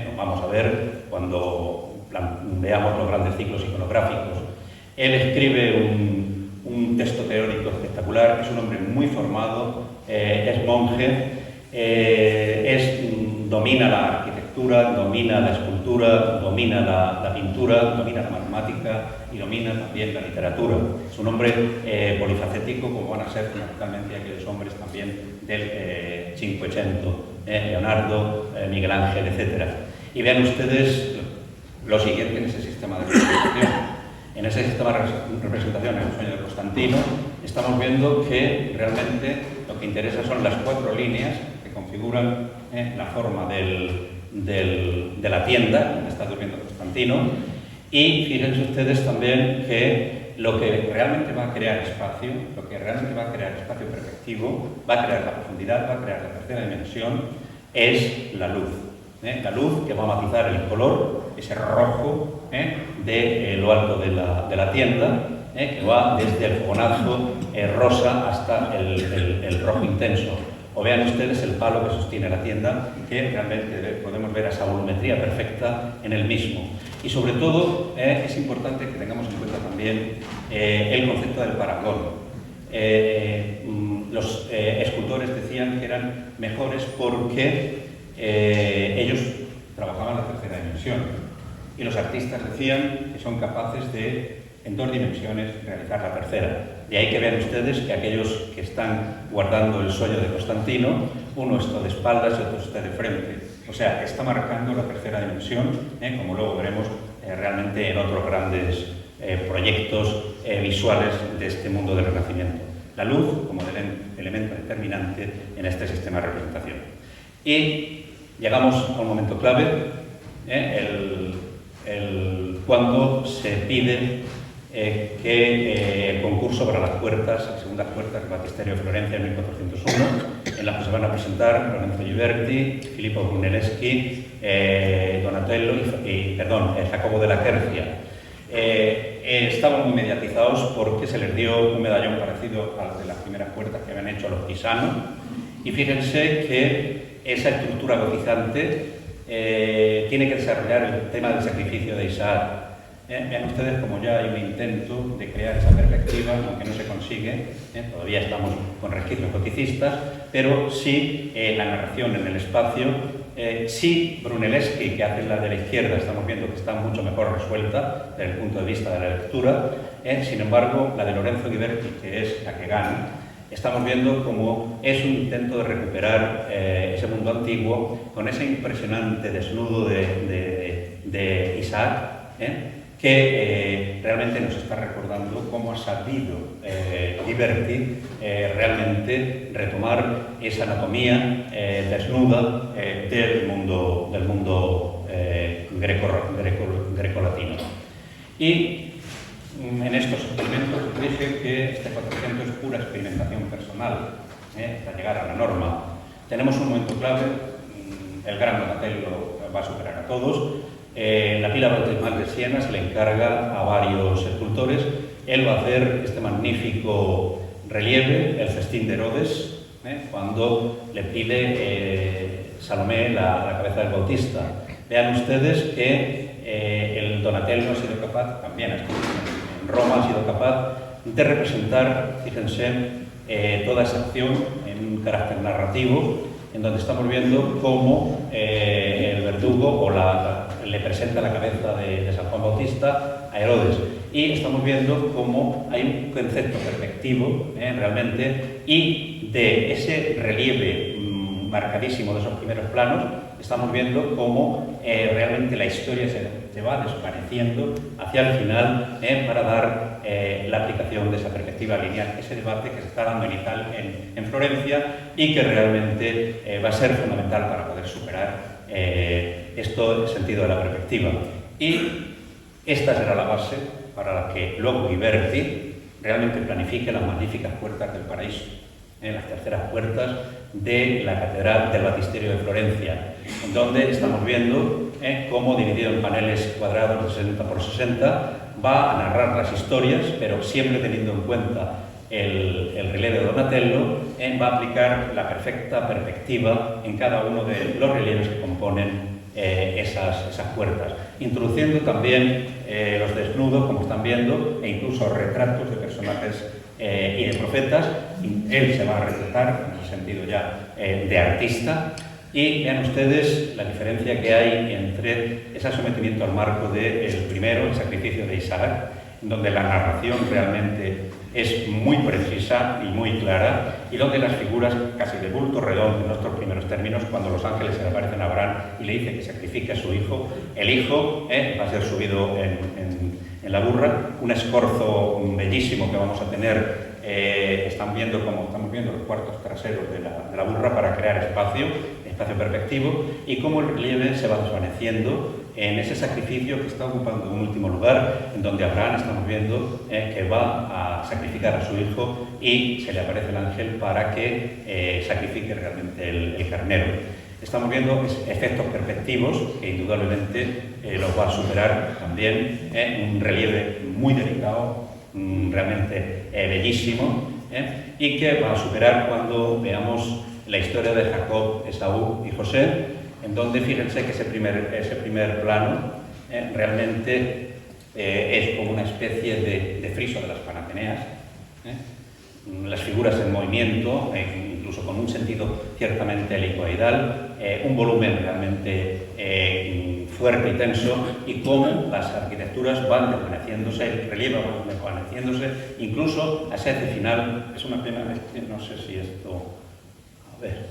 Lo vamos a ver cuando veamos los grandes ciclos iconográficos. Él escribe un texto teórico espectacular, es un hombre muy formado, es monje, domina la arquitectura, domina la escultura, domina la pintura, domina la matemática y domina también la literatura. Es un hombre polifacético, como van a ser fundamentalmente aquellos hombres también del Cinquecento, Leonardo, Miguel Ángel, etc. Y vean ustedes lo siguiente en ese sistema de representación. En ese sistema de representación, en el sueño de Constantino, estamos viendo que realmente lo que interesa son las 4 líneas que configuran la forma de la tienda donde está durmiendo Constantino. Y fíjense ustedes también que lo que realmente va a crear espacio, perspectivo, va a crear la profundidad, va a crear la tercera dimensión, es la luz. La luz que va a matizar el color, ese rojo de lo alto de la tienda, que va desde el fogonazo rosa hasta el rojo intenso. O vean ustedes el palo que sostiene la tienda, que realmente podemos ver esa volumetría perfecta en el mismo. Y sobre todo es importante que tengamos en cuenta también el concepto del parangón. Los escultores decían que eran mejores porque ellos trabajaban la tercera dimensión y los artistas decían que son capaces de, en 2 dimensiones, realizar la tercera. De ahí que vean ustedes que aquellos que están guardando el sueño de Constantino, uno está de espaldas y otro está de frente. O sea, está marcando la tercera dimensión, como luego veremos realmente en otros grandes proyectos visuales de este mundo del Renacimiento. La luz como elemento determinante en este sistema de representación. Y llegamos a un momento clave, cuando se pide que el concurso para las puertas, las segundas puertas del Baptisterio de Florencia en 1401, en las que se van a presentar Lorenzo Ghiberti, Filippo Brunelleschi, Jacobo de la Quercia. Estaban muy mediatizados porque se les dio un medallón parecido al de las primeras puertas que habían hecho a los pisanos. Y fíjense que esa estructura gotizante tiene que desarrollar el tema del sacrificio de Isaac. Vean ustedes como ya hay un intento de crear esa perspectiva, aunque no se consigue, todavía estamos con resquicios goticistas, pero sí la narración en el espacio, sí Brunelleschi, que hace la de la izquierda, estamos viendo que está mucho mejor resuelta desde el punto de vista de la lectura, sin embargo la de Lorenzo Ghiberti, que es la que gana, estamos viendo como es un intento de recuperar ese mundo antiguo con ese impresionante desnudo de de Isaac, que realmente nos está recordando cómo ha sabido Ghiberti realmente retomar esa anatomía desnuda del mundo grecolatino. Y en estos experimentos dije que este 400 es pura experimentación personal, hasta llegar a la norma. Tenemos un momento clave, el gran Donatello va a superar a todos. La pila bautismal de Siena se le encarga a varios escultores. Él va a hacer este magnífico relieve, el festín de Herodes, cuando le pide Salomé la cabeza del Bautista. Vean ustedes que el Donatello ha sido capaz, también en Roma ha sido capaz de representar, fíjense, toda esa acción en un carácter narrativo, en donde estamos viendo cómo el verdugo le presenta la cabeza de San Juan Bautista a Herodes. Y estamos viendo cómo hay un concepto perspectivo realmente, y de ese relieve marcadísimo de esos primeros planos, estamos viendo cómo realmente la historia se va desvaneciendo hacia el final para dar la aplicación de esa perspectiva lineal, ese debate que se está dando en Florencia y que realmente va a ser fundamental para poder superar esto, el sentido de la perspectiva. Y esta será la base para la que luego Ghiberti realmente planifique las magníficas puertas del paraíso, las terceras puertas de la Catedral del Baptisterio de Florencia, en donde estamos viendo cómo, dividido en paneles cuadrados de 60 por 60, va a narrar las historias, pero siempre teniendo en cuenta el relieve de Donatello, va a aplicar la perfecta perspectiva en cada uno de los relieves que componen esas puertas, introduciendo también los desnudos, como están viendo, e incluso retratos de personajes y de profetas. Él se va a retratar, en ese sentido ya de artista, y vean ustedes la diferencia que hay entre ese sometimiento al marco del primero, el sacrificio de Isaac, donde la narración realmente es muy precisa y muy clara, y donde las figuras casi de bulto redondo en nuestros primeros términos, cuando los ángeles se le aparecen a Abraham y le dice que sacrifique a su hijo, el hijo va a ser subido en la burra, un escorzo bellísimo que vamos a tener. Estamos viendo los cuartos traseros de la burra para crear espacio perspectivo, y cómo el relieve se va desvaneciendo en ese sacrificio que está ocupando un último lugar, en donde Abraham estamos viendo que va a sacrificar a su hijo y se le aparece el ángel para que sacrifique realmente el carnero. Estamos viendo efectos perspectivos que indudablemente los va a superar también, un relieve muy delicado, realmente bellísimo, y que va a superar cuando veamos la historia de Jacob, Esaú y José, en donde fíjense que ese primer plano realmente es como una especie de friso de las Panateneas, las figuras en movimiento, incluso con un sentido ciertamente helicoidal, un volumen realmente fuerte y tenso, y cómo las arquitecturas van desvaneciéndose, el relieve va desvaneciéndose, incluso a ese final. Es una pena, no sé si esto... A ver,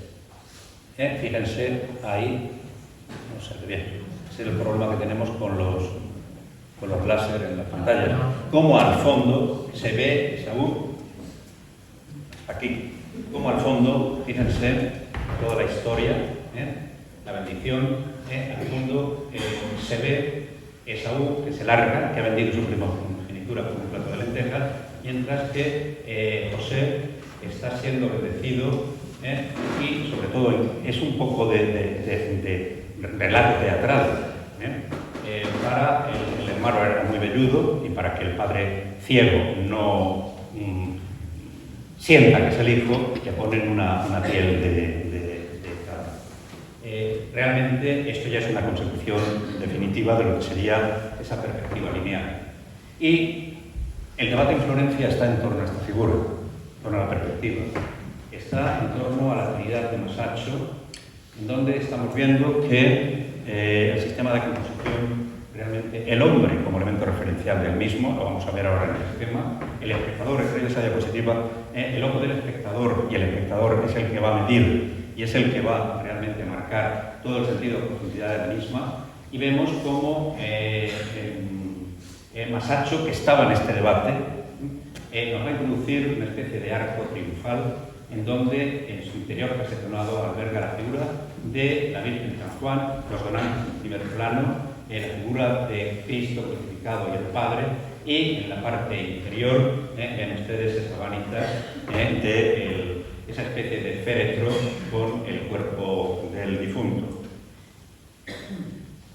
fíjense ahí, no se ve bien, ese es el problema que tenemos con los láser en la pantalla, como al fondo se ve Esaú, aquí, como al fondo, fíjense, toda la historia, la bendición, al fondo se ve Esaú, que se larga, que ha vendido su primogenitura por un plato de lentejas, mientras que José está siendo bendecido. Y sobre todo es un poco de relato teatral, para el hermano era muy velludo, y para que el padre ciego no sienta que es el hijo, le ponen una piel de cabra. Realmente esto ya es una consecución definitiva de lo que sería esa perspectiva lineal. Y el debate en Florencia está en torno a esta figura, en torno a la perspectiva. Está en torno a la Trinidad de Masaccio, en donde estamos viendo que el sistema de composición, realmente el hombre como elemento referencial del mismo, lo vamos a ver ahora en el sistema, el espectador, el esa diapositiva, el ojo del espectador, y el espectador es el que va a medir y es el que va realmente a marcar todo el sentido de profundidad de la misma, y vemos cómo Masaccio, que estaba en este debate, nos va a introducir una especie de arco triunfal en donde en su interior percepcionado alberga la figura de la Virgen de San Juan, los donantes en primer plano, la figura de Cristo crucificado y el Padre, y en la parte inferior ven ustedes esa vanita de esa especie de féretro con el cuerpo del difunto.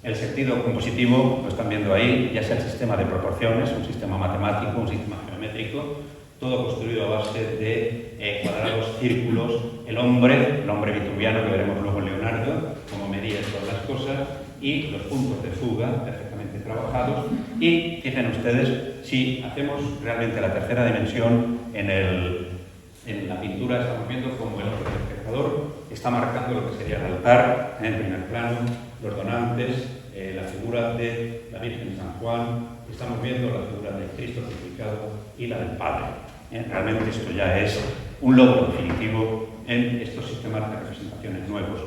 El sentido compositivo, lo están viendo ahí, ya sea el sistema de proporciones, un sistema matemático, un sistema geométrico, todo construido a base de cuadrados, círculos, el hombre vitruviano que veremos luego en Leonardo, cómo medía todas las cosas, y los puntos de fuga perfectamente trabajados. Y fíjense ustedes, si hacemos realmente la tercera dimensión en la pintura, estamos viendo cómo el ojo del espectador está marcando lo que sería el altar en primer plano, los donantes, la figura de la Virgen de San Juan, estamos viendo la figura del Cristo crucificado y la del Padre. Realmente esto ya es un logro definitivo en estos sistemas de representaciones nuevos.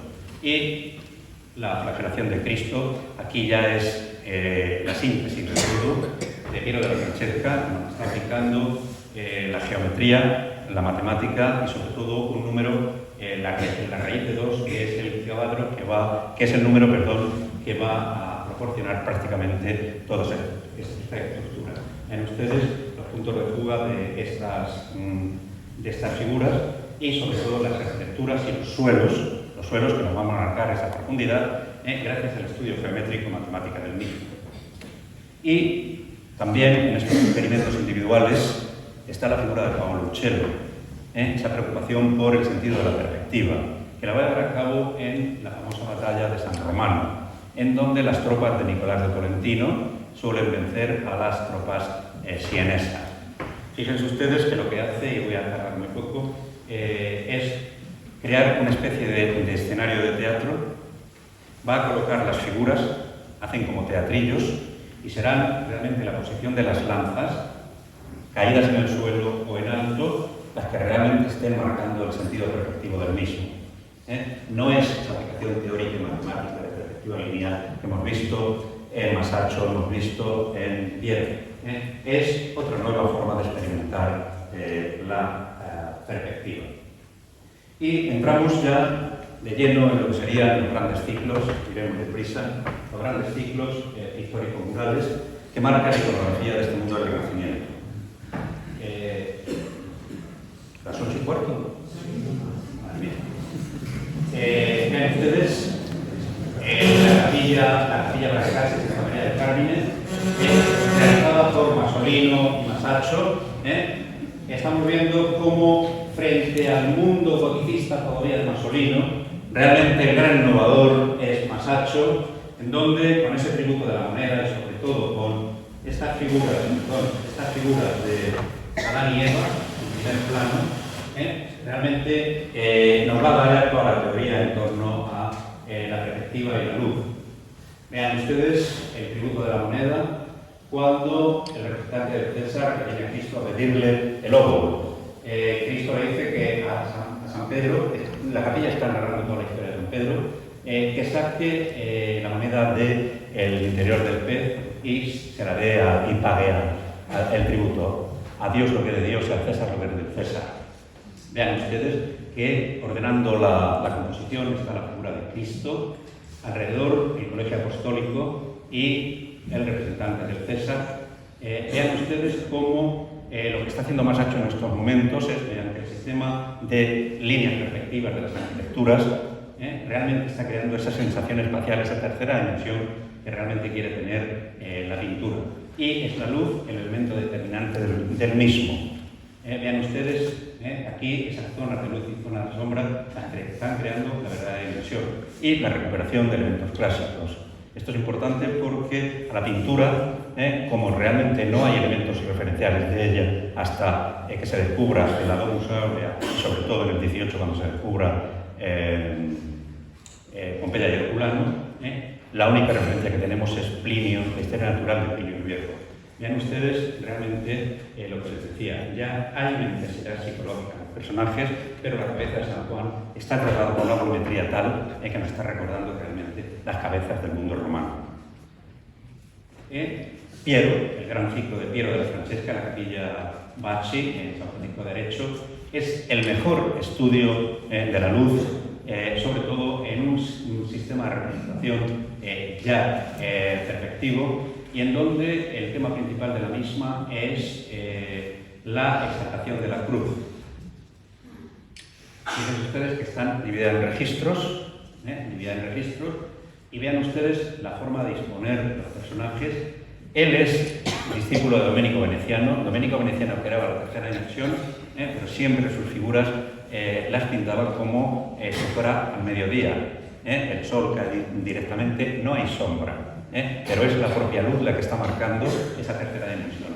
Y la flagelación de Cristo, aquí ya es la síntesis de todo, de Piero della Francesca, nos está aplicando la geometría, la matemática y sobre todo un número, la raíz de 2, que es el cuadro que es el número, que va a proporcionar prácticamente toda esta estructura. En ustedes los puntos de fuga de estas figuras y sobre todo las arquitecturas y los suelos que nos van a marcar esa profundidad gracias al estudio geométrico y matemática del mismo. Y también en estos experimentos individuales está la figura de Paolo Uccello, esa preocupación por el sentido de la perspectiva, que la va a llevar a cabo en la famosa batalla de San Romano, en donde las tropas de Nicolás de Tolentino suelen vencer a las tropas sienesas. Fíjense ustedes que lo que hace, y voy a tardar muy poco, es crear una especie de escenario de teatro, va a colocar las figuras, hacen como teatrillos, y serán realmente la posición de las lanzas, caídas en el suelo o en alto, las que realmente estén marcando el sentido perspectivo del mismo. No es esa aplicación teórica y matemática de perspectiva lineal que hemos visto en Masaccio, hemos visto en Piero. Es otra nueva forma de experimentar la perspectiva. Y entramos ya de lleno en lo que serían los grandes ciclos, iremos deprisa, los grandes ciclos histórico-murales que marcan la iconografía de este mundo del Renacimiento. ¿Las 8:15? Vale, bien. Vean ustedes la capilla Brancas de Santa María del Carmine, realizada por Masolino y Masaccio. Estamos viendo cómo, frente al mundo goticista todavía de Masolino, realmente el gran innovador es Masaccio, en donde con ese tributo de la moneda y sobre todo con estas figuras de Adán y Eva, en primer plano, realmente nos va a dar toda la teoría en torno a la perspectiva y la luz. Vean ustedes el tributo de la moneda cuando el representante del César que viene a Cristo a pedirle el óvulo. Cristo le dice que a San Pedro, la capilla está narrando toda la historia de San Pedro, que saque la moneda del interior del pez y se la dé y pague el tributo. A Dios lo que es de Dios y al César lo que es del César. Vean ustedes que ordenando la composición está la figura de Cristo, alrededor el colegio apostólico y el representante del César. Vean ustedes cómo lo que está haciendo Masaccio en estos momentos es, mediante el sistema de líneas perspectivas de las arquitecturas, realmente está creando esa sensación espacial, esa tercera dimensión que realmente quiere tener la pintura. Y es la luz el elemento determinante del mismo. Vean ustedes aquí esas zonas de luz y zonas de sombra las que están creando la verdadera dimensión y la recuperación de elementos clásicos. Esto es importante porque a la pintura, como realmente no hay elementos referenciales de ella hasta que se descubra la Domus Aurea, sobre todo en el 18 cuando se descubra Pompeya y Herculano, la única referencia que tenemos es Plinio, la historia natural de Plinio el Viejo. Vean ustedes realmente lo que les decía, ya hay una intensidad psicológica en los personajes, pero la cabeza de San Juan está tratada con una volumetría tal que nos está recordando realmente las cabezas del mundo romano. Piero, el gran ciclo de Piero de la Francesca, en la capilla Bacci, en San Francisco de Arecho, es el mejor estudio de la luz, sobre todo en un sistema de representación ya perspectivo, y en donde el tema principal de la misma es la exaltación de la cruz. Fíjense ustedes que están divididas en registros, y vean ustedes la forma de disponer los personajes. Él es discípulo de Domenico Veneziano, que era la tercera dimensión, pero siempre sus figuras las pintaba como si fuera al mediodía. El sol cae directamente, no hay sombra, pero es la propia luz la que está marcando esa tercera dimensión.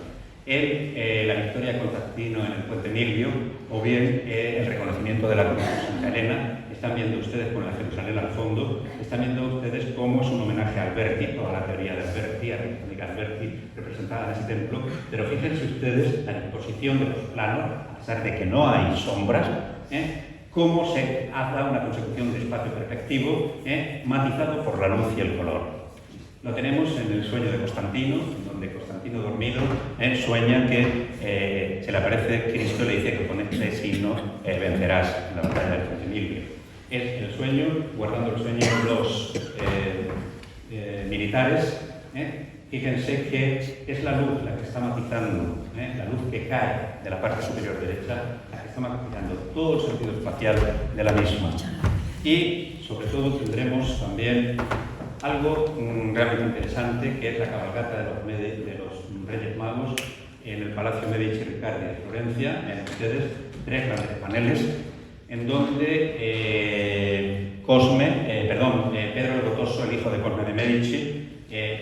La victoria de Constantino en el Puente Milvio, o bien el reconocimiento de la cruz de Santa Elena. Están viendo ustedes con la Jerusalén al fondo, están viendo ustedes cómo es un homenaje a Alberti, toda la teoría de Alberti, arquitectónica Alberti, representada en ese templo, pero fíjense ustedes la disposición de los planos, a pesar de que no hay sombras, cómo se hace una consecución de espacio perspectivo, matizado por la luz y el color. Lo tenemos en el sueño de Constantino, donde Constantino dormido sueña que se le aparece Cristo y le dice que con este signo vencerás en la batalla del Puente Milvio. Es el sueño, guardando el sueño los militares. Fíjense que es la luz la que está matizando, la luz que cae de la parte superior derecha, la que está matizando todo el sentido espacial de la misma. Y sobre todo tendremos también algo realmente interesante, que es la cabalgata de los Reyes Magos en el Palacio Medici Riccardi de Florencia. Ven ustedes 3 grandes paneles en donde Pedro el Gotoso, el hijo de Cosme de Medici,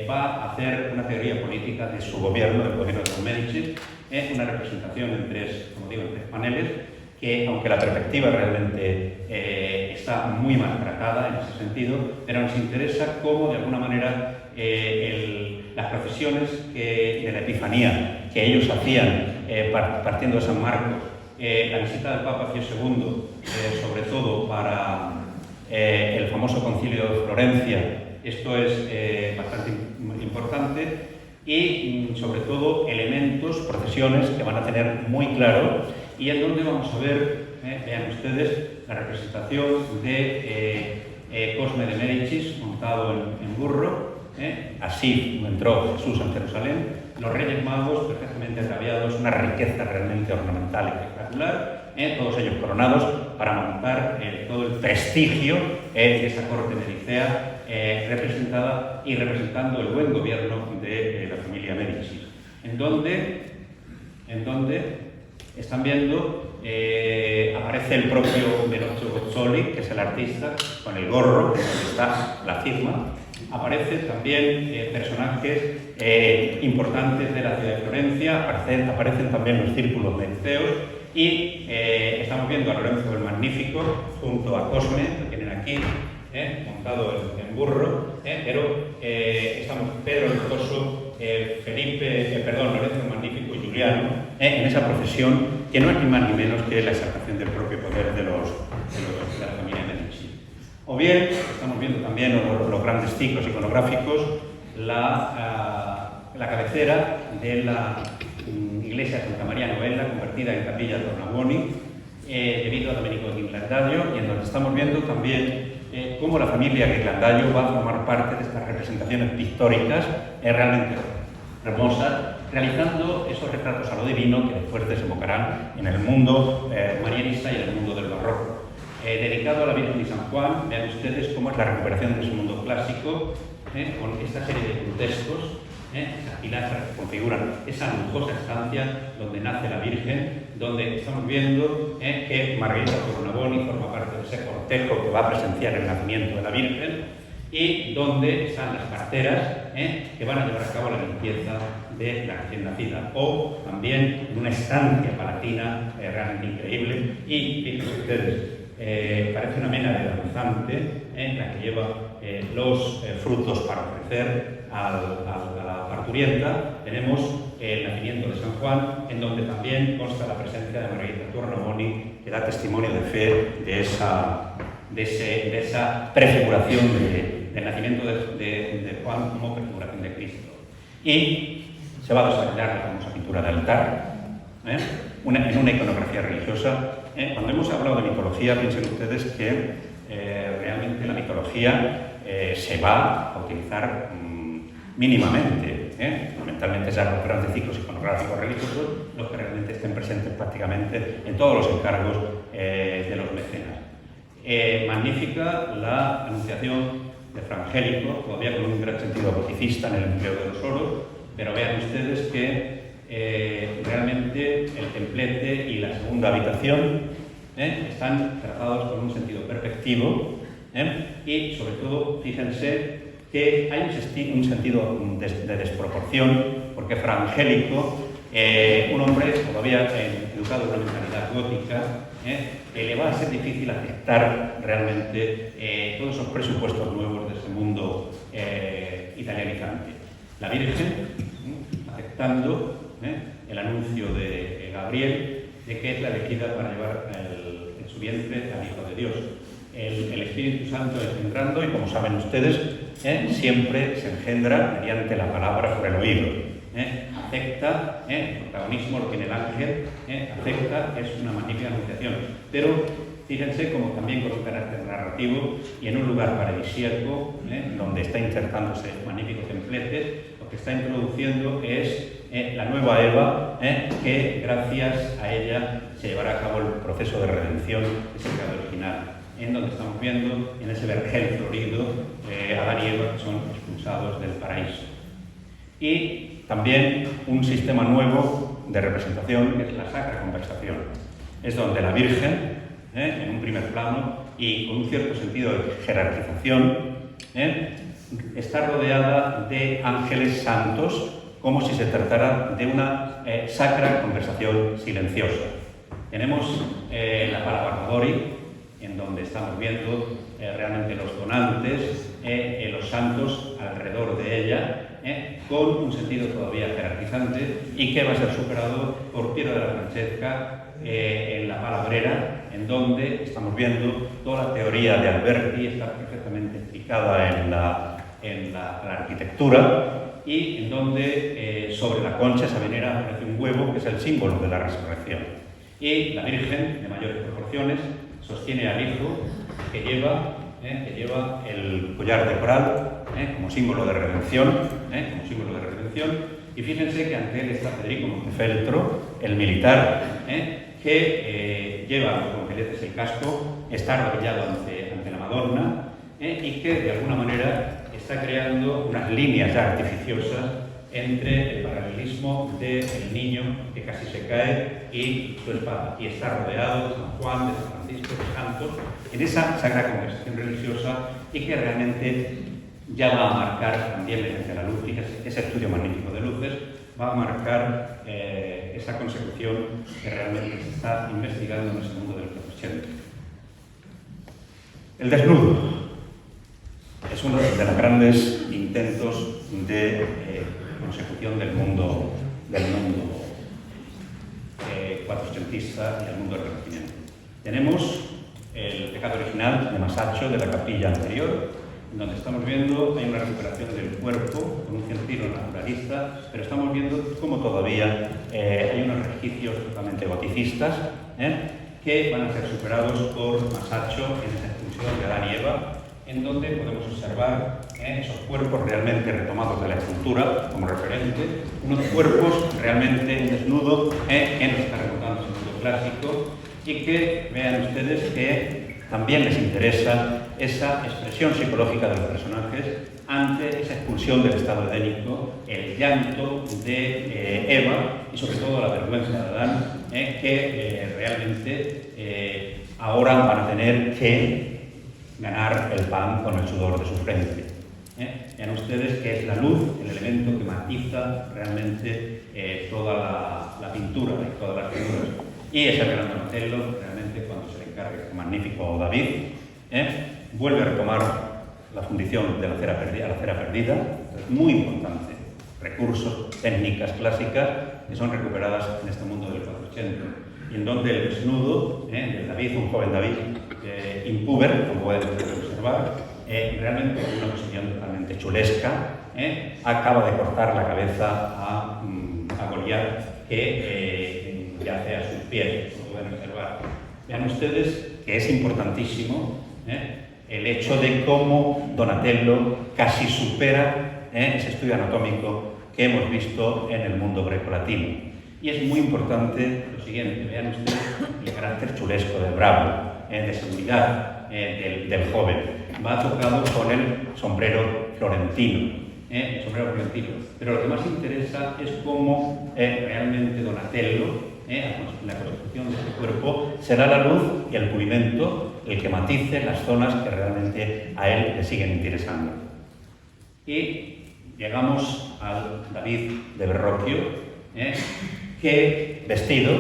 va a hacer una teoría política de su gobierno, del gobierno de los Medici, una representación en 3 paneles, que aunque la perspectiva realmente está muy mal tratada en ese sentido, pero nos interesa cómo de alguna manera las procesiones de la Epifanía que ellos hacían partiendo de San Marcos, la visita del Papa Pío II, sobre todo para el famoso concilio de Florencia, esto es bastante importante, y sobre todo elementos, procesiones que van a tener muy claro, y en donde vamos a ver, vean ustedes, la representación de Cosme de Médicis montado en burro. Así entró Jesús en Jerusalén, los Reyes Magos perfectamente ataviados, una riqueza realmente ornamental y espectacular, todos ellos coronados para montar todo el prestigio de esa corte medicea, representada y representando el buen gobierno de la familia Medici. En donde están viendo, aparece el propio Benozzo Gozzoli, que es el artista, con el gorro, donde está la firma. Aparecen también personajes importantes de la ciudad de Florencia, aparecen también los círculos menceos, y estamos viendo a Lorenzo el Magnífico junto a Cosme, que tienen aquí, montado en burro, pero estamos Pedro el Gotoso, Lorenzo el Magnífico y Juliano, en esa procesión que no es ni más ni menos que la exaltación del propio poder de la familia Medici. O bien, estamos viendo también los grandes ciclos iconográficos, la cabecera de la iglesia de Santa María Novella, convertida en capilla de Tornabuoni, debido a Domenico Ghirlandaio, y en donde estamos viendo también cómo la familia Ghirlandaio va a formar parte de estas representaciones pictóricas realmente hermosas, realizando esos retratos a lo divino que después desembocarán en el mundo manierista y en el mundo del barroco. Dedicado a la Virgen de San Juan, vean ustedes cómo es la recuperación de ese mundo clásico, con esta serie de contextos. Esas pilastras que configuran esa lujosa estancia donde nace la Virgen, donde estamos viendo que Margarita Tornabuoni forma parte de ese cortejo que va a presenciar el nacimiento de la Virgen, y donde están las parteras que van a llevar a cabo la limpieza de la recién nacida, o también en una estancia palatina realmente increíble. Y fíjense ustedes, parece una mena de danzante la que lleva los frutos para ofrecer a la parturienta. Tenemos el nacimiento de San Juan, en donde también consta la presencia de Margarita Tornabuoni, que da testimonio de fe de esa prefiguración del nacimiento de Juan como prefiguración de Cristo. y se va a desarrollar la famosa pintura de altar, en una iconografía religiosa. Cuando hemos hablado de mitología, piensen ustedes que realmente la mitología se va a utilizar mínimamente, fundamentalmente serán los grandes ciclos iconográficos religiosos los que realmente estén presentes prácticamente en todos los encargos de los mecenas. Magnífica la anunciación de Frangélico, todavía con un gran sentido goticista en el empleo de los oros, pero vean ustedes que realmente el templete y la segunda habitación están trazados con un sentido perspectivo, y sobre todo, fíjense que hay un sentido de desproporción, porque Frangélico, un hombre todavía educado en una mentalidad gótica, le va a ser difícil aceptar realmente todos esos presupuestos nuevos de ese mundo italianizante. La Virgen, aceptando el anuncio de Gabriel de que es la elegida para llevar en su vientre al Hijo de Dios. El Espíritu Santo engendrando, y como saben ustedes, siempre se engendra mediante la palabra por el oído. Acepta, el protagonismo lo tiene el ángel, acepta, es una magnífica anunciación. Pero fíjense como también con un carácter narrativo y en un lugar paradisíaco, donde está insertándose magnífico templete, lo que está introduciendo es la nueva Eva, que gracias a ella se llevará a cabo el proceso de redención de ese pecado original, en donde estamos viendo en ese vergel florido Adán y Eva que son expulsados del paraíso. Y también un sistema nuevo de representación que es la Sacra Conversación. Es donde la Virgen, en un primer plano y con un cierto sentido de jerarquización, está rodeada de ángeles santos, como si se tratara de una sacra conversación silenciosa. Tenemos la Palabra en donde estamos viendo realmente los donantes, los santos alrededor de ella, con un sentido todavía jerarquizante y que va a ser superado por Piero della Francesca en la Palabrera, en donde estamos viendo toda la teoría de Alberti, está perfectamente explicada en la arquitectura, y en donde sobre la concha sabanera aparece un huevo que es el símbolo de la resurrección. Y la Virgen, de mayores proporciones, sostiene al Hijo que lleva el collar de coral como símbolo de redención, y fíjense que ante él está Federico Montefeltro, el militar, que lleva con creces el casco, está arrodillado ante la Madonna, y que de alguna manera está creando unas líneas ya artificiosas entre el paralelismo del niño que casi se cae y su espada. Y está rodeado de San Juan, de San Francisco, de santos, en esa sagrada conversación religiosa, y que realmente ya va a marcar también mediante la luz, fíjese, ese estudio magnífico de luces, va a marcar esa consecución que realmente se está investigando en ese mundo del 480. El desnudo es uno de los grandes intentos de consecución del mundo cuatrocentista y del mundo del Renacimiento. Tenemos el pecado original de Masaccio, de la capilla anterior, en donde estamos viendo hay una recuperación del cuerpo con un sentido naturalista, pero estamos viendo cómo todavía hay unos resquicios totalmente goticistas que van a ser superados por Masaccio en esa expulsión de Adán y Eva, en donde podemos observar esos cuerpos realmente retomados de la escultura como referente, unos cuerpos realmente en desnudo que nos está remontando ese mundo clásico, y que vean ustedes que también les interesa esa expresión psicológica de los personajes ante esa expulsión del estado edénico, el llanto de Eva y sobre todo la vergüenza de Adán, que realmente ahora van a tener que ganar el pan con el sudor de su frente. Vean ustedes que es la luz el elemento que matiza realmente toda la pintura y todas las figuras. Y ese gran Donatello, realmente cuando se le encarga este magnífico David, vuelve a retomar la fundición de la cera perdida, es muy importante. Recursos, técnicas clásicas que son recuperadas en este mundo del 480, y en donde el desnudo de David, un joven David, impúber, como pueden observar, realmente una posición totalmente chulesca, acaba de cortar la cabeza a Goliat, que yace a sus pies, como pueden observar. Vean ustedes que es importantísimo el hecho de cómo Donatello casi supera ese estudio anatómico que hemos visto en el mundo grecolatino. Y es muy importante lo siguiente, vean ustedes el carácter chulesco del bravo, de seguridad del joven. Va tocado con el sombrero florentino. Pero lo que más interesa es cómo realmente Donatello, la construcción de este cuerpo, será la luz y el pulimento el que matice las zonas que realmente a él le siguen interesando. Y llegamos al David de Verrocchio, que vestido,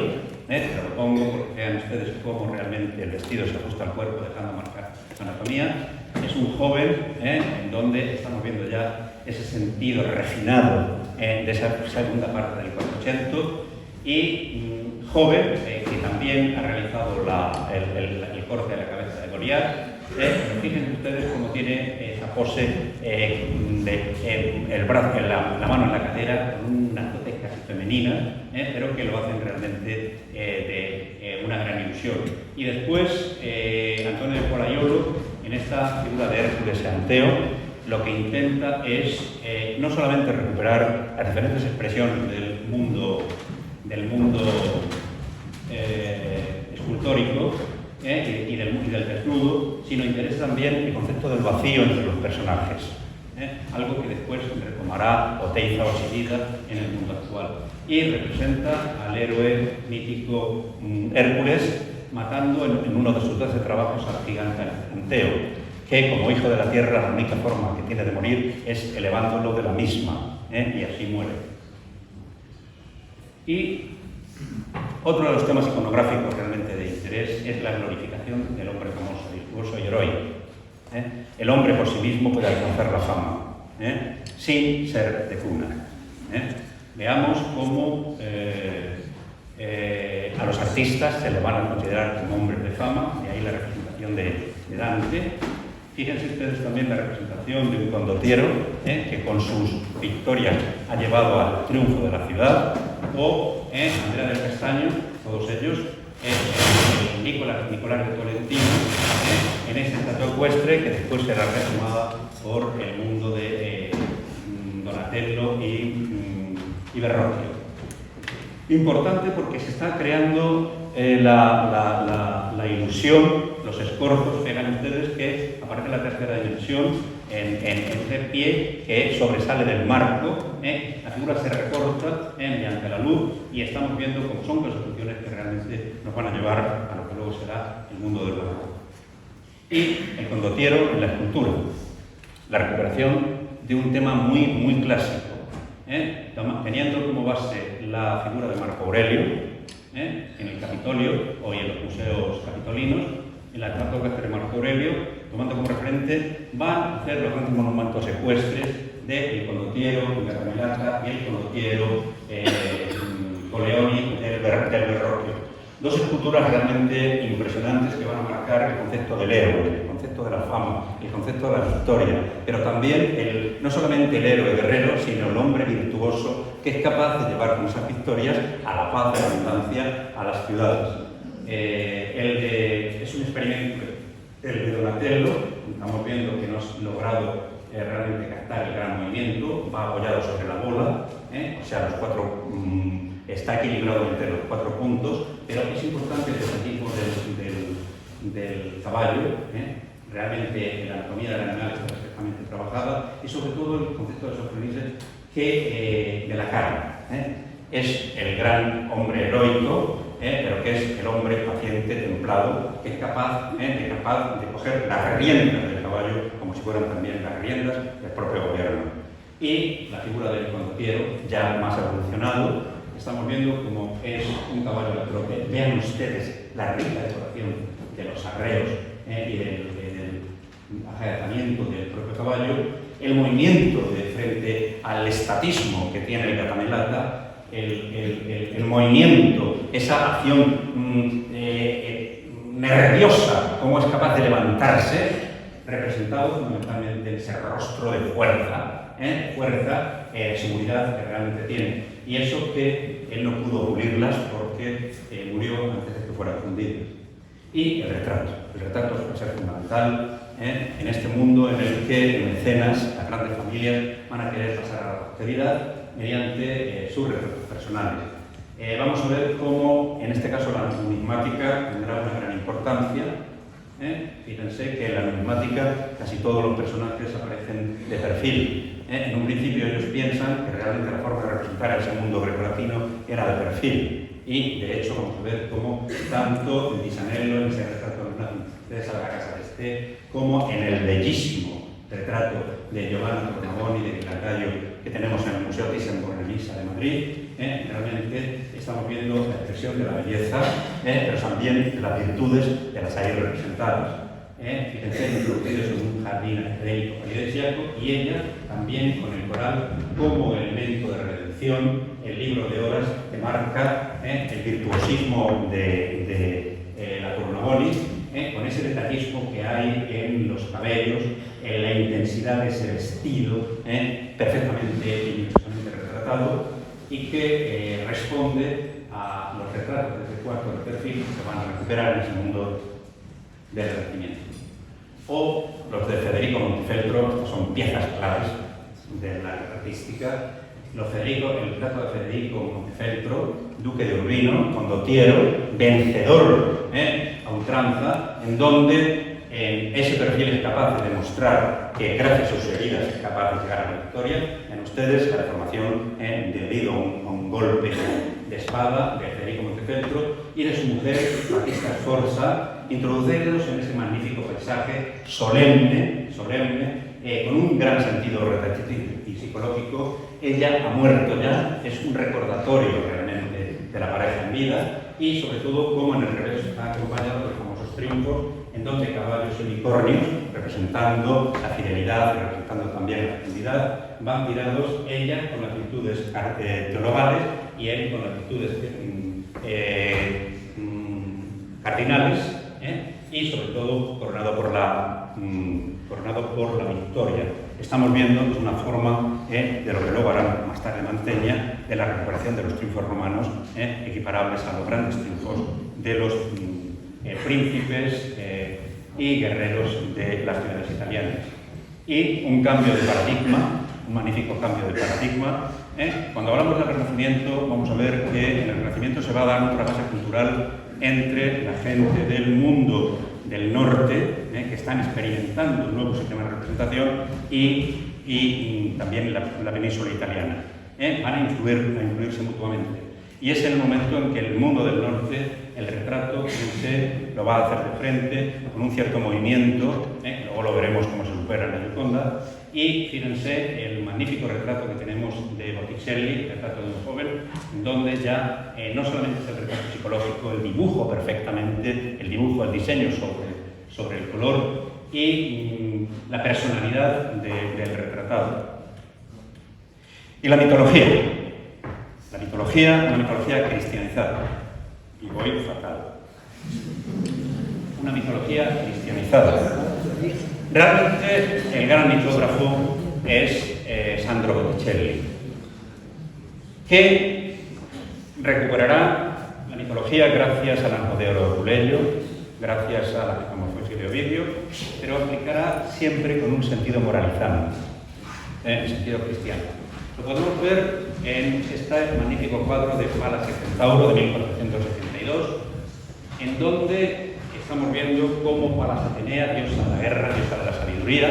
lo pongo porque vean ustedes cómo realmente el vestido se ajusta al cuerpo, dejando marcar la anatomía. Es un joven en donde estamos viendo ya ese sentido refinado de esa segunda parte del 400 y joven que también ha realizado el corte de la cabeza de Goliat. Fíjense ustedes cómo tiene esa pose el brazo, la mano en la cadera, con una dote casi femenina, pero que lo hacen realmente de una gran ilusión. Y después, Antonio de Pollaiuolo, en esta figura de Hércules y Anteo, lo que intenta es no solamente recuperar las diferentes expresiones del mundo escultórico y del desnudo, sino interesa también el concepto del vacío entre los personajes, algo que después retomará Oteiza o Chillida en el mundo actual. Y representa al héroe mítico Hércules matando en uno de sus 12 trabajos al gigante Anteo, que como hijo de la tierra la única forma que tiene de morir es elevándolo de la misma, y así muere. Y otro de los temas iconográficos realmente de interés es la glorificación del hombre famoso, virtuoso y heroico. El hombre por sí mismo puede alcanzar la fama, sin ser de cuna. Veamos cómo a los artistas se le van a considerar como hombres de fama, y ahí la representación de Dante. Fíjense ustedes también la representación de un condottiero que con sus victorias ha llevado al triunfo de la ciudad, o Andrea del Castaño, todos ellos, Nicolás de Tolentino, en esta estatua ecuestre que después será retomada por el mundo de Donatello y Verrocchio. Importante porque se está creando la ilusión, los escorzos. Vean ustedes que aparece la tercera dimensión en ese pie que sobresale del marco, la figura se recorta mediante la luz y estamos viendo cómo son construcciones que realmente nos van a llevar a lo que luego será el mundo del barroco. Y el condottiero en la escultura, la recuperación de un tema muy clásico, teniendo como base la figura de Marco Aurelio, en el Capitolio, hoy en los museos capitolinos, en la estatua de Marco Aurelio, tomando como referente, van a hacer los grandes monumentos ecuestres del condottiero Gattamelata y el condottiero Coleoni del Verrocchio. Dos esculturas realmente impresionantes que van a marcar el concepto del héroe, el concepto de la fama, el concepto de la victoria, pero también no solamente el héroe guerrero, sino el hombre virtuoso que es capaz de llevar con esas victorias a la paz y a la abundancia a las ciudades. Es un experimento, el de Donatello, estamos viendo que no ha logrado realmente captar el gran movimiento, va apoyado sobre la bola, o sea, los cuatro, está equilibrado entre los 4 puntos, pero es importante el tipo del caballo, realmente la anatomía del animal está perfectamente trabajada, y sobre todo el concepto de Sófocles de la cara. Es el gran hombre heroico, pero que es el hombre paciente, templado, que es capaz de coger las riendas del caballo como si fueran también las riendas del propio gobierno. Y la figura del condottiero, ya más evolucionado, estamos viendo como es un caballo de trote. Vean ustedes la rica decoración de los arreos y del ajedrezamiento del propio caballo, el movimiento de frente al estatismo que tiene el Gattamelata, el movimiento, esa acción nerviosa, cómo es capaz de levantarse, representado fundamentalmente en ese rostro de fuerza, fuerza, seguridad que realmente tiene. Y eso que él no pudo pulirlas porque murió antes de que fuera fundido. Y el retrato. El retrato va a ser fundamental en este mundo en el que mecenas, las grandes familias, van a querer pasar a la posteridad mediante sus retratos personales. Vamos a ver cómo, en este caso, la numismática tendrá una gran importancia. Fíjense que en la numismática casi todos los personajes aparecen de perfil. En un principio ellos piensan que realmente la forma de representar ese mundo grecolatino era de perfil. Y de hecho vamos a ver cómo tanto en Pisanello, en ese retrato de la casa de Este, como en el bellísimo retrato de Giovanni Tornabuoni de Villagallo que tenemos en el Museo Thyssen-Bornemisza de Madrid, realmente estamos viendo la expresión de la belleza, pero también de las virtudes de las ahí representadas. Fíjense, introducidos en un jardín académico paradisíaco, y ella también con el coral como elemento de redención, el libro de horas que marca el virtuosismo de la Tornabuoni, con ese detallismo que hay en los cabellos, en la intensidad de ese vestido, perfectamente y minuciosamente retratado, y que responde a los retratos de cuarto de perfil que se van a recuperar en ese mundo del Renacimiento. O los de Federico Montefeltro, que son piezas claves de la retratística. El retrato de Federico Montefeltro, duque de Urbino, condottiero, vencedor a ultranza, en donde ese perfil es capaz de demostrar que gracias a sus heridas es capaz de llegar a la victoria. En ustedes la deformación debido a un golpe de espada de Federico Montefeltro y de su mujer, Battista Sforza, introducidos en ese magnífico paisaje solemne, con un gran sentido retratístico y psicológico. Ella ha muerto ya, es un recordatorio realmente de la pareja en vida, y sobre todo como en el revés está acompañado de los famosos triunfos, en donde caballos y unicornios, representando la fidelidad, representando también la felicidad, van tirados, ella con las virtudes teologales y él con las virtudes cardinales, y sobre todo coronado por la victoria. Estamos viendo una forma de lo que luego harán más tarde Mantegna, de la recuperación de los triunfos romanos, equiparables a los grandes triunfos de los príncipes y guerreros de las ciudades italianas. Y un cambio de paradigma, un magnífico cambio de paradigma. Cuando hablamos del Renacimiento, vamos a ver que en el Renacimiento se va a dar una base cultural entre la gente del mundo del norte, que están experimentando un nuevo sistema de representación, y también la península italiana. Van a influirse mutuamente. Y es el momento en que el mundo del norte, el retrato, lo va a hacer de frente, con un cierto movimiento, luego lo veremos cómo se supera en la Gioconda. Y fíjense el magnífico retrato que tenemos de Botticelli, el retrato de un joven, donde ya no solamente es el retrato psicológico, el dibujo perfectamente, el dibujo, el diseño sobre el color y la personalidad del retratado. Y la mitología. Una mitología cristianizada. Y voy fatal. Una mitología cristianizada. Realmente el gran mitógrafo es Sandro Botticelli, que recuperará la mitología gracias al Arco Aurelio, gracias a la Metamorfosis de Ovidio, pero aplicará siempre con un sentido moralizante, en sentido cristiano. Lo podemos ver en este magnífico cuadro de Palas y Centauro de 1472, en donde estamos viendo cómo Palas Atenea, diosa de la guerra, diosa de la sabiduría,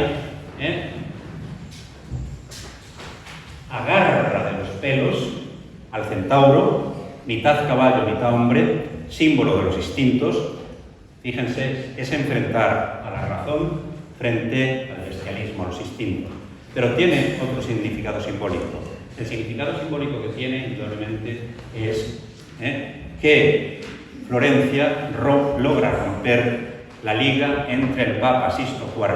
agarra de los pelos al centauro, mitad caballo, mitad hombre, símbolo de los instintos. Fíjense, es enfrentar a la razón frente al bestialismo, a los instintos. Pero tiene otro significado simbólico. El significado simbólico que tiene, indudablemente, es que Florencia logra romper la liga entre el Papa Sisto IV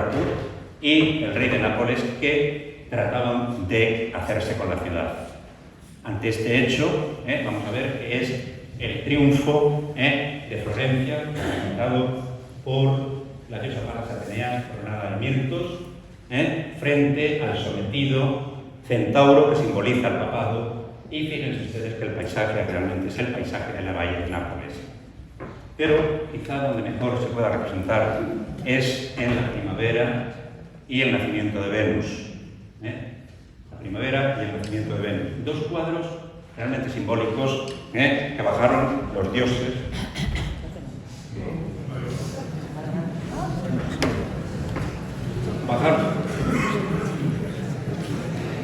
y el rey de Nápoles, que trataban de hacerse con la ciudad. Ante este hecho, vamos a ver que es el triunfo de Florencia, representado por la diosa Palas Atenea, coronada de mirtos, frente al sometido centauro que simboliza el papado, y fíjense ustedes que el paisaje realmente es el paisaje de la bahía de Nápoles. Pero quizá donde mejor se pueda representar es en la primavera y el nacimiento de Venus. La primavera y el nacimiento de Venus. Dos cuadros realmente simbólicos que bajaron los dioses.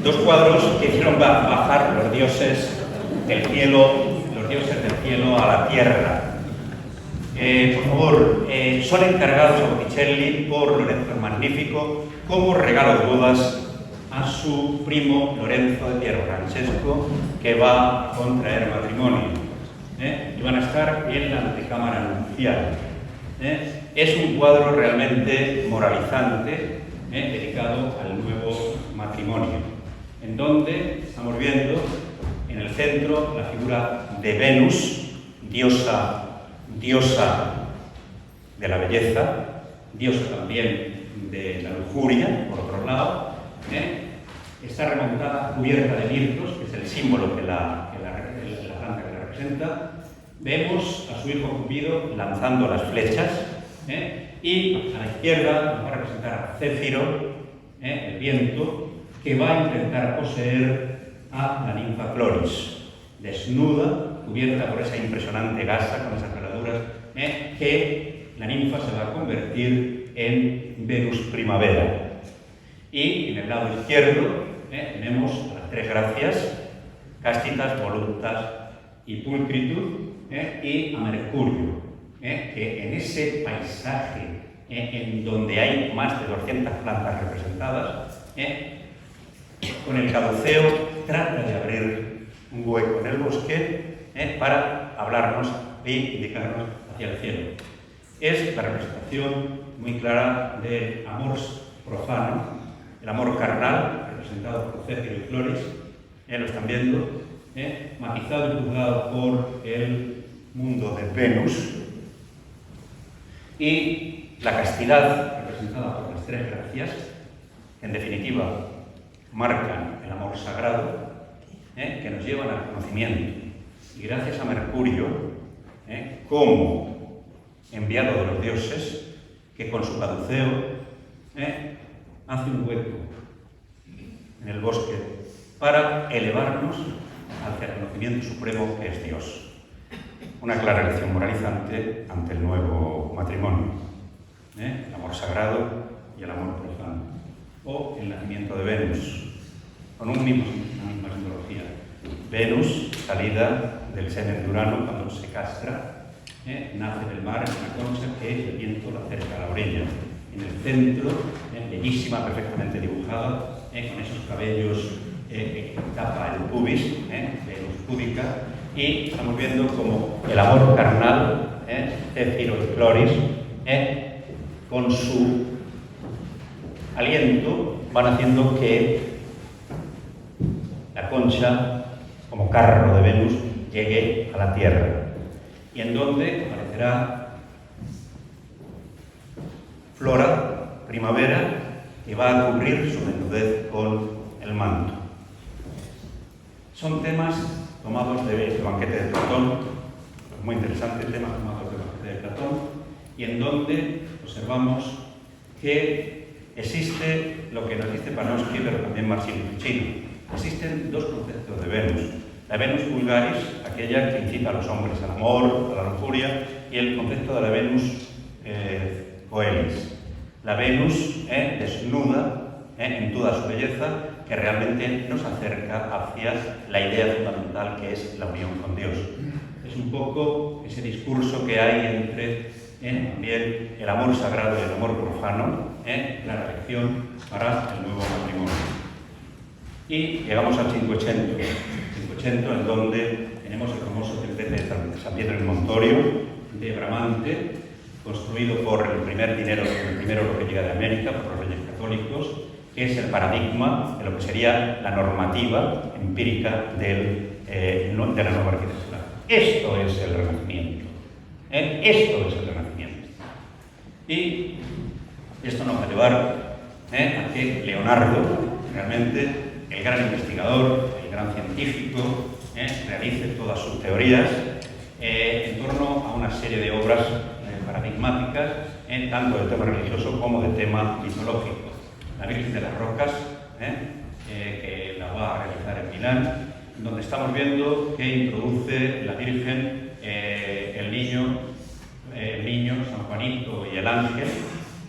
Dos cuadros que hicieron bajar los dioses del cielo a la tierra. Por favor, son encargados a Botticelli por Lorenzo el Magnífico como regalo de bodas a su primo Lorenzo de Piero Francesco, que va a contraer matrimonio. Y van a estar en la antecámara nupcial. Es un cuadro realmente moralizante, dedicado al nuevo matrimonio, en donde estamos viendo en el centro la figura de Venus, diosa de la belleza, diosa también de la lujuria, por otro lado. Está remontada, cubierta de mirtos, que es el símbolo que la planta que la representa. Vemos a su hijo Cupido lanzando las flechas, y a la izquierda nos va a representar a Céfiro, el viento, que va a intentar poseer a la ninfa Cloris, desnuda, cubierta por esa impresionante gasa con esas veladuras, que la ninfa se va a convertir en Venus primavera. Y en el lado izquierdo tenemos a las tres gracias, Castitas, Voluptas y Pulcritud, y a Mercurio, que en ese paisaje en donde hay más de 200 plantas representadas, con el caduceo trata de abrir un hueco en el bosque para hablarnos e indicarnos hacia el cielo. Es la representación muy clara del amor profano, el amor carnal, representado por Céfiro y Cloris, lo están viendo, matizado y juzgado por el mundo de Venus, y la castidad, representada por las tres gracias, que en definitiva marcan el amor sagrado, que nos llevan al conocimiento. Y gracias a Mercurio, como enviado de los dioses, que con su caduceo hace un hueco en el bosque para elevarnos hacia el conocimiento supremo que es Dios. Una clara lección moralizante ante el nuevo matrimonio, el amor sagrado y el amor profano. O el nacimiento de Venus, con una misma simbología. Venus, salida del semen de Urano cuando se castra, nace del mar en una concha que el viento la acerca a la orilla. En el centro, bellísima, perfectamente dibujada, con esos cabellos que tapa el pubis, Venus púdica, y estamos viendo como el amor carnal, Céfiro y Cloris, con su aliento van haciendo que la concha, como carro de Venus, llegue a la Tierra, y en donde aparecerá Flora, primavera, que va a cubrir su desnudez con el manto. Son temas tomados del banquete de Platón, muy interesante, temas tomados del banquete de Platón, y en donde observamos que existe lo que no existe Panofsky, pero también Marsilio Ficino. Existen dos conceptos de Venus. La Venus vulgaris, aquella que incita a los hombres al amor, a la lujuria, y el concepto de la Venus coelis. La Venus desnuda en toda su belleza, que realmente nos acerca hacia la idea fundamental que es la unión con Dios. Es un poco ese discurso que hay entre también el amor sagrado y el amor profano, la elección para el nuevo matrimonio. Y llegamos al Cinquecento, en donde tenemos el famoso templete de San Pietro in Montorio, de Bramante, construido por el primer oro que llega de América, por los reyes católicos, que es el paradigma de lo que sería la normativa empírica de la nueva arquitectura. Esto es el Renacimiento. Esto es el Renacimiento. Y esto nos va a llevar a que Leonardo, realmente el el gran investigador, el gran científico, realice todas sus teorías en torno a una serie de obras paradigmáticas, tanto del tema religioso como del tema mitológico. La Virgen de las Rocas, que la va a realizar en Milán, donde estamos viendo que introduce la Virgen, el niño, San Juanito y el ángel,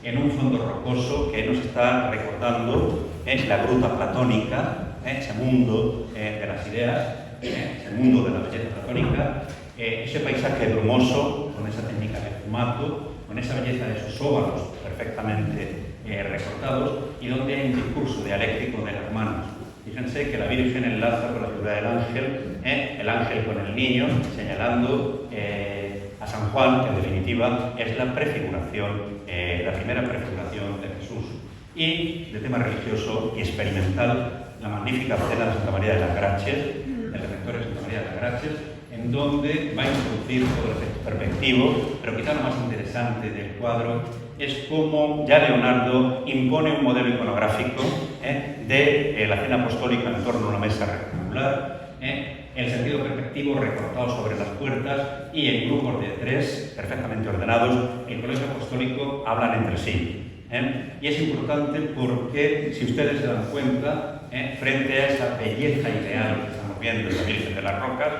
en un fondo rocoso que nos está recordando la gruta platónica, ese mundo de las ideas, ese mundo de la belleza platónica, ese paisaje brumoso, con esa técnica de fumato, con esa belleza de esos óvalos perfectamente recortados, y donde hay un discurso dialéctico de las manos. Fíjense que la Virgen enlaza con la figura del ángel, el ángel con el niño, señalando a San Juan, que en definitiva es la prefiguración, la primera prefiguración de Jesús. Y de tema religioso y experimental, la magnífica cena de Santa María de las Gracias, del Refectorio de Santa María de las Gracias, en donde va a introducir todo el efecto perspectivo, pero quizá lo más interesante del cuadro es cómo ya Leonardo impone un modelo iconográfico de la cena apostólica en torno a una mesa rectangular, el sentido perspectivo recortado sobre las puertas y en grupos de 3 perfectamente ordenados. El colegio apostólico hablan entre sí. Y es importante porque, si ustedes se dan cuenta, frente a esa belleza ideal que estamos viendo en la Virgen de las Rocas,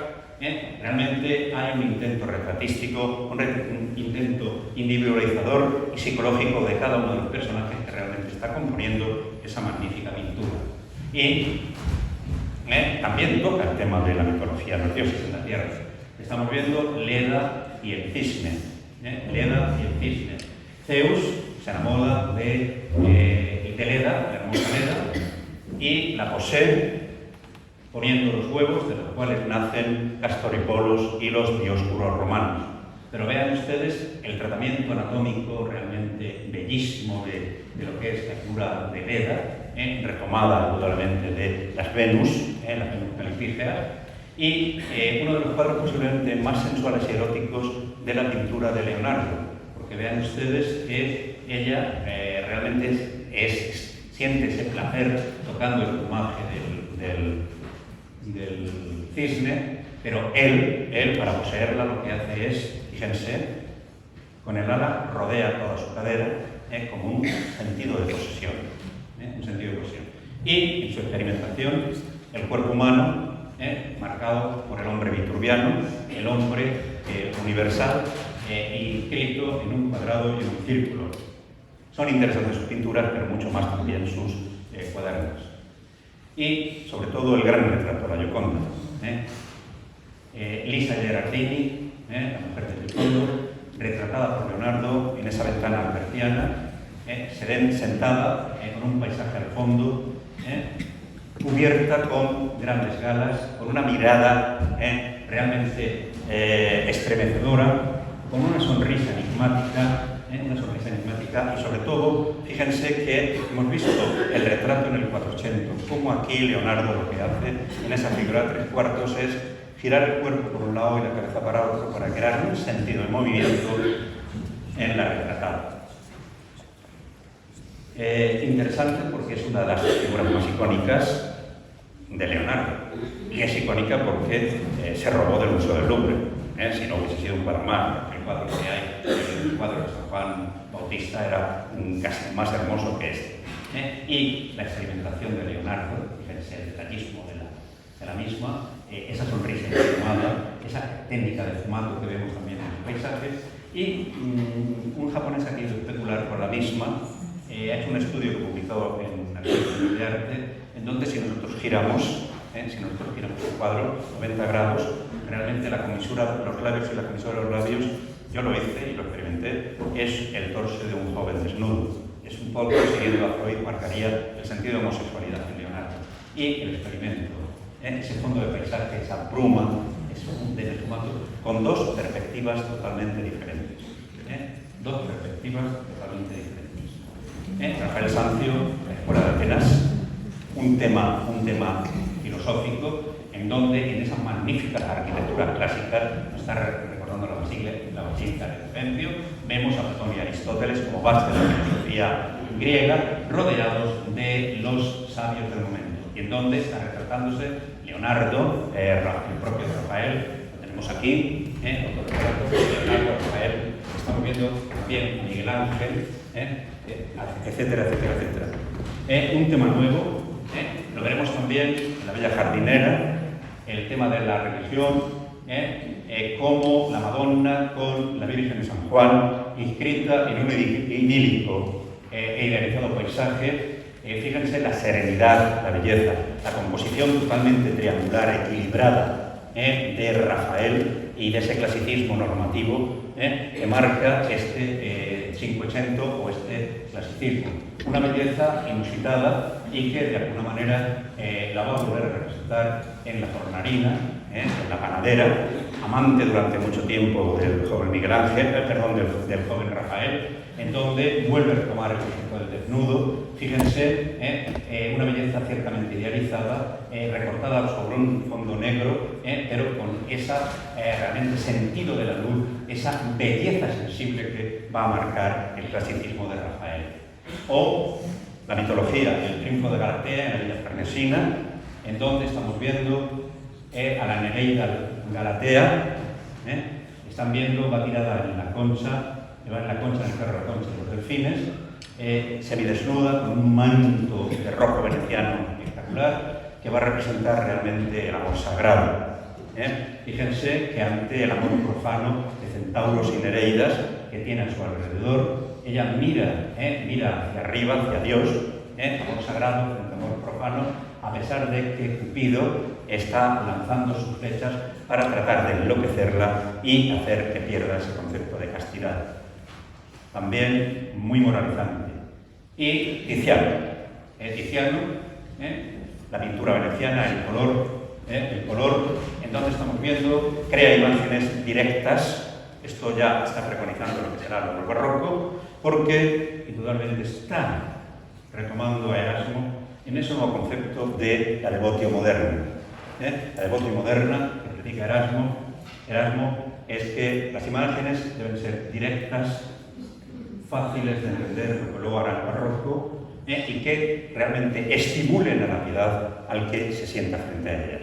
realmente hay un intento retratístico, un intento individualizador y psicológico de cada uno de los personajes que realmente está componiendo esa magnífica pintura. Y también toca el tema de la mitología, los dioses en la tierra. Estamos viendo Leda y el cisne. Leda y el cisne. Zeus se enamora de Leda, la hermosa Leda, y la posee, poniendo los huevos de los cuales nacen Castor y Polos y los dioscuros romanos. Pero vean ustedes el tratamiento anatómico realmente bellísimo de lo que es la figura de Leda, retomada indudablemente de las Venus, las Venus califígeas, y uno de los cuadros posiblemente más sensuales y eróticos de la pintura de Leonardo, porque vean ustedes que ella realmente siente ese placer tocando el plumaje del cisne, pero él para poseerla lo que hace es, fíjense, con el ala rodea toda su cadera como un sentido de posesión. Y en su experimentación, el cuerpo humano, marcado por el hombre viturbiano, el hombre universal, inscrito en un cuadrado y en un círculo. Son interesantes sus pinturas, pero mucho más también sus cuadernos. Y, sobre todo, el gran retrato, la Gioconda. Lisa Gerardini, la mujer del fondo, retratada por Leonardo en esa ventana albertiana, sentada con un paisaje al fondo, cubierta con grandes galas, con una mirada realmente estremecedora, con una sonrisa enigmática, y sobre todo, fíjense que hemos visto el retrato en el 400, como aquí Leonardo lo que hace en esa figura 3/4 es girar el cuerpo por un lado y la cabeza para otro para crear un sentido de movimiento en la retratada. Interesante porque es una de las figuras más icónicas de Leonardo, y es icónica porque se robó del Museo del Louvre, si no hubiese sido un cuadro más. El cuadro que hay, el cuadro de San Juan Bautista, era casi más hermoso que este. Y la experimentación de Leonardo, fíjense el detallismo de la misma, esa sonrisa inflamada, esa técnica de fumato que vemos también en los paisajes, y un japonés que ha ido especular por la misma, ha hecho un estudio que publicó en la Academia de Arte, en donde si nosotros giramos el cuadro 90 grados, realmente la comisura de los labios y la comisura de los labios, yo lo hice y lo experimenté, es el torso de un joven desnudo. Es un poco, siguiendo a Freud, marcaría el sentido de homosexualidad en Leonardo. Y el experimento, ese fondo de paisaje, esa bruma, ese fumato, con dos perspectivas totalmente diferentes. Dos perspectivas totalmente diferentes. Rafael Sanzio, la Escuela de Atenas, un tema filosófico, en donde en esas magníficas arquitecturas clásicas, nos está recordando la Basílica del Tempio, vemos a Platón y Aristóteles como base de la filosofía griega, rodeados de los sabios del momento. y en donde está retratándose Leonardo, el propio Rafael, lo tenemos aquí, Leonardo, Rafael, estamos viendo también Miguel Ángel, etcétera, etcétera, etcétera. Un tema nuevo, lo veremos también en La Bella Jardinera, el tema de la religión, como la Madonna con la Virgen de San Juan, inscrita en un idílico e idealizado paisaje. Fíjense la serenidad, la belleza, la composición totalmente triangular, equilibrada de Rafael y de ese clasicismo normativo que marca este Cinquecento o este clasicismo. Una belleza inusitada y que de alguna manera la va a volver a representar en la Fornarina, en la panadera, amante durante mucho tiempo del joven Miguel Ángel, del joven Rafael, en donde vuelve a retomar el concepto del desnudo. Fíjense, una belleza ciertamente idealizada, recortada sobre un fondo negro, pero con ese realmente sentido de la luz, esa belleza sensible que va a marcar el clasicismo de Rafael. O la mitología, el triunfo de Galatea en la Villa Farnesina, en donde estamos viendo a la Nereida Galatea, están viendo, va tirada en la concha, en el perro de la concha de los delfines, semidesnuda, con un manto de rojo veneciano espectacular, que va a representar realmente el amor sagrado. Fíjense que ante el amor profano de centauros y nereidas que tiene a su alrededor, ella mira hacia arriba, hacia Dios, amor sagrado frente a amor profano, a pesar de que Cupido está lanzando sus flechas para tratar de enloquecerla y hacer que pierda ese concepto de castidad. También muy moralizante. Y Tiziano. La pintura veneciana, el color, en donde estamos viendo, crea imágenes directas. Esto ya está preconizando lo que será lo barroco, porque indudablemente está retomando a Erasmo en ese nuevo concepto de la devotio moderna. La devotio moderna que predica Erasmo es que las imágenes deben ser directas, fáciles de entender, lo que luego hará el barroco, y que realmente estimulen a la piedad al que se sienta frente a ella.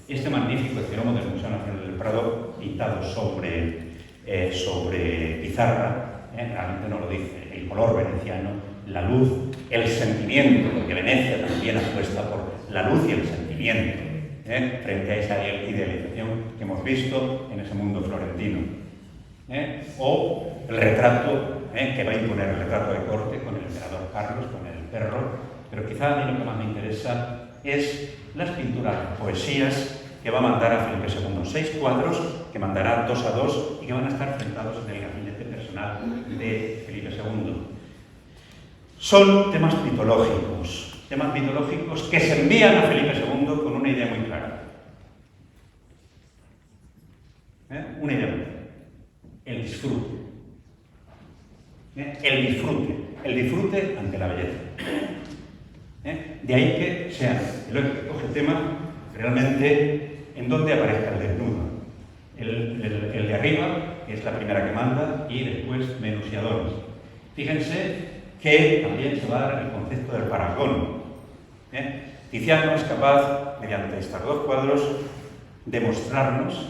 Este magnífico escelomo del Museo Nacional del Prado, pintado sobre pizarra, realmente no lo dice, el color veneciano, la luz, el sentimiento, porque Venecia también apuesta por la luz y el sentimiento, frente a esa idealización que hemos visto en ese mundo florentino. O el retrato, que va a imponer el retrato de corte con el emperador Carlos, con el perro, pero quizá a mí lo que más me interesa es las pinturas, poesías que va a mandar a Felipe II. 6 cuadros que mandará 2 a 2 y que van a estar sentados en el gabinete personal de Felipe II. Son temas mitológicos que se envían a Felipe II con una idea muy clara. Una idea muy clara. El disfrute. El disfrute ante la belleza. De ahí que sea el que coge tema realmente en donde aparezca el desnudo. El de arriba, que es la primera que manda, y después Venus y Adonis. Fíjense que también se va a dar el concepto del parangón. Tiziano es capaz, mediante estos 2 cuadros, de mostrarnos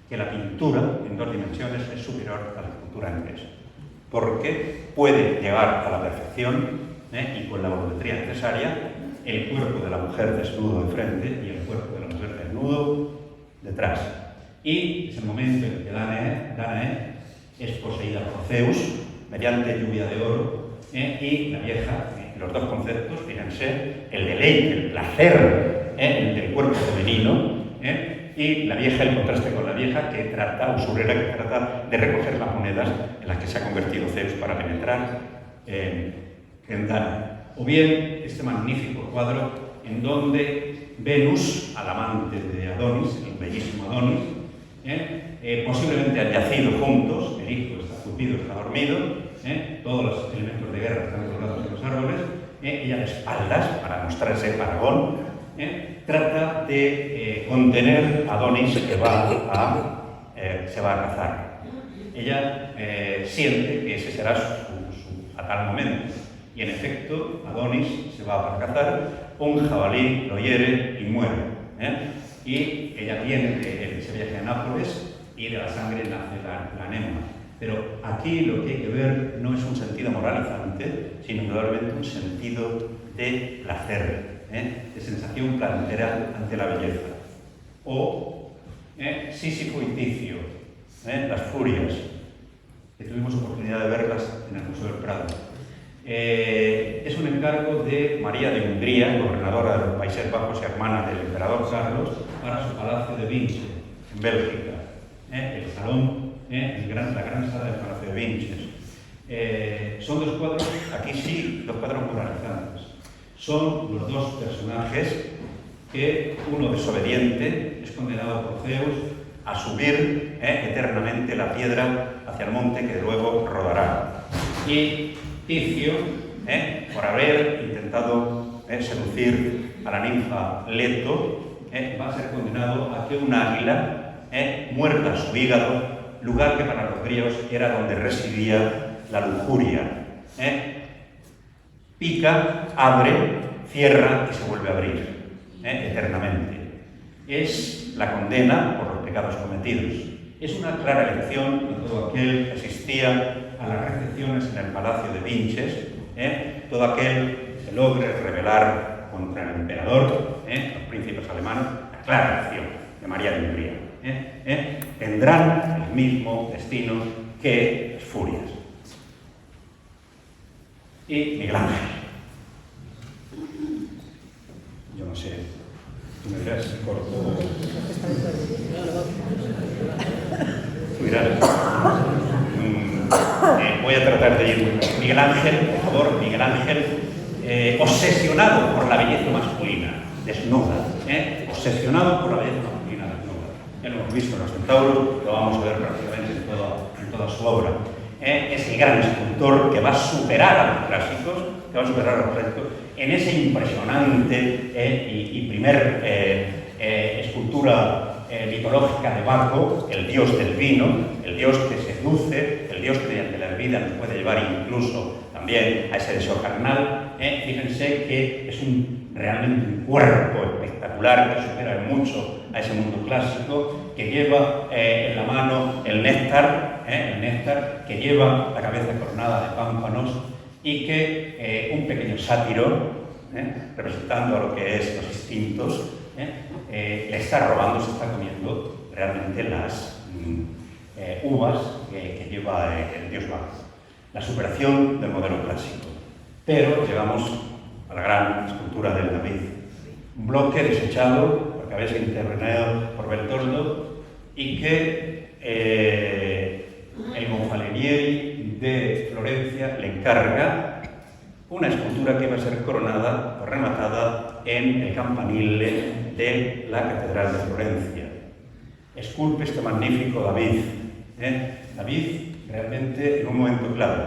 que la pintura en 2 dimensiones es superior a la pintura en 3, porque puede llegar a la perfección y con la volumetría necesaria el cuerpo de la mujer desnudo de frente y el cuerpo de la mujer desnudo detrás. Y es el momento en que Danae es poseída por Zeus mediante lluvia de oro y la vieja, los 2 conceptos, fíjense, el deleite, el placer del cuerpo femenino, y la vieja, el contraste con la vieja que trata, usurera, que trata de recoger las monedas en las que se ha convertido Zeus para penetrar en Danae. O bien este magnífico cuadro en donde Venus, al amante de Adonis, el bellísimo Adonis, posiblemente han yacido juntos, el hijo está Cupido, está dormido, todos los elementos de guerra están colgados en los árboles, ella de espaldas, para mostrar ese paragón, trata de contener a Adonis que se va a cazar. Ella siente que ese será su fatal momento. Y en efecto, Adonis se va a cazar, un jabalí lo hiere y muere. Y ella viene de ese viaje a Nápoles y de la sangre nace la anémona. Pero aquí lo que hay que ver no es un sentido moralizante, sino indudablemente un sentido de placer, de sensación placentera ante la belleza. O Sísifo y Ticio, las furias, que tuvimos oportunidad de verlas en el Museo del Prado. Es un encargo de María de Hungría, gobernadora de los Países Bajos y hermana del emperador Carlos, para su palacio de Vinches, en Bélgica. El salón, la gran sala del palacio de Vinches. Son dos cuadros, aquí sí, dos cuadros moralizantes. Son los dos personajes que uno desobediente es condenado por Zeus a subir eternamente la piedra hacia el monte que luego rodará. Y Ticio, por haber intentado seducir a la ninfa Leto, va a ser condenado a que un águila muerda su hígado, lugar que para los griegos era donde residía la lujuria. Pica, abre, cierra y se vuelve a abrir eternamente. Es la condena por los pecados cometidos. Es una clara lección de todo aquel que asistía a las recepciones en el palacio de Vinches, todo aquel que se logre rebelar contra el emperador, los príncipes alemanes, la clara lección de María de Hungría. Tendrán el mismo destino que las furias. Y Miguel Ángel. Yo no sé, tú me dirás si corto. Tú dirás. Voy a tratar de ir. Miguel Ángel, por favor, Miguel Ángel, obsesionado por la belleza masculina, desnuda. Obsesionado por la belleza masculina, desnuda. Ya lo hemos visto en Los Centauros, lo vamos a ver prácticamente en toda su obra. Es el gran escultor que va a superar a los clásicos, en ese impresionante y primer escultura mitológica de Baco, el dios del vino, el dios que seduce, el dios que mediante la bebida nos puede llevar incluso también a ese deseo carnal. Fíjense que es realmente un cuerpo espectacular que supera mucho a ese mundo clásico, que lleva en la mano el néctar, que lleva la cabeza coronada de pámpanos y que un pequeño sátiro, representando a lo que es los instintos, le está robando, se está comiendo realmente las uvas que lleva el dios Baco. La superación del modelo clásico. Pero llegamos a la gran escultura del David. Un bloque desechado por cabeza intervenado por Bertoldo y que el Gonfalonieri de Florencia le encarga una escultura que iba a ser coronada o rematada en el campanile de la Catedral de Florencia. Esculpe este magnífico David. David realmente en un momento clave.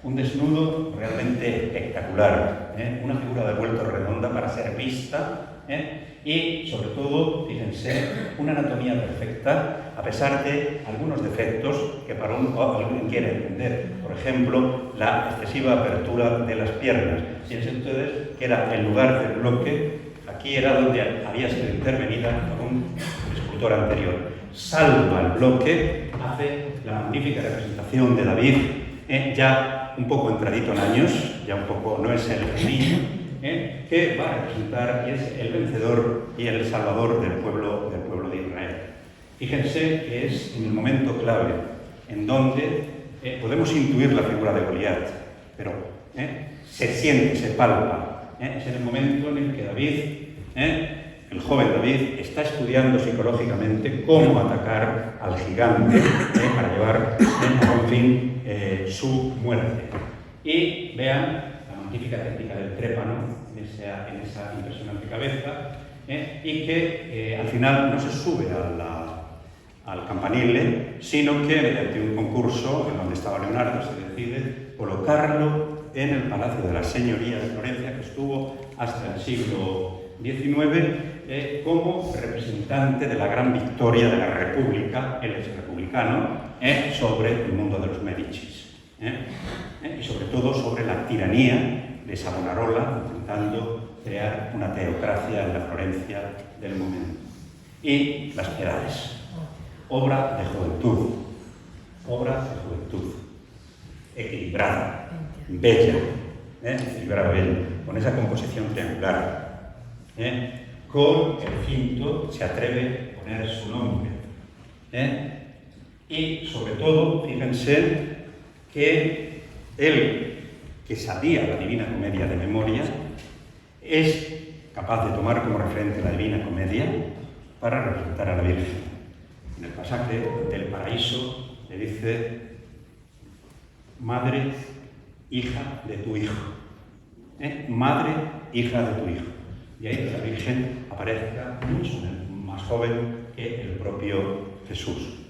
Un desnudo realmente espectacular, una figura de vuelto redonda para ser vista y, sobre todo, fíjense, una anatomía perfecta, a pesar de algunos defectos que para alguien quiere entender. Por ejemplo, la excesiva apertura de las piernas. Fíjense ustedes que era el lugar del bloque, aquí era donde había sido intervenida por un escultor anterior. Salva el bloque, hace la magnífica representación de David, ya un poco entradito en años, ya un poco no es el niño, que va a representar y es el vencedor y el salvador del pueblo de Israel. Fíjense que es en el momento clave en donde podemos intuir la figura de Goliat, pero se siente, se palpa. Es en el momento en el que David, el joven David, está estudiando psicológicamente cómo atacar al gigante para llevar a buen fin su muerte. Y vean la magnífica técnica del trépano en esa impresionante cabeza, y que al final no se sube al campanile, sino que mediante un concurso en donde estaba Leonardo se decide colocarlo en el Palacio de la Señoría de Florencia, que estuvo hasta el siglo XIX como representante de la gran victoria de la República, el ex republicano, sobre el mundo de los Médicis. Y sobre todo sobre la tiranía de Savonarola, intentando crear una teocracia en la Florencia del momento. Y Las Piedades, obra de juventud, equilibrada, bella, equilibrada, bella, con esa composición triangular, con el quinto se atreve a poner su nombre, y sobre todo, fíjense que él, que sabía la Divina Comedia de memoria, es capaz de tomar como referente la Divina Comedia para representar a la Virgen. En el pasaje del Paraíso le dice: madre, hija de tu hijo. Madre, hija de tu hijo. Y ahí la Virgen aparezca mucho más joven que el propio Jesús.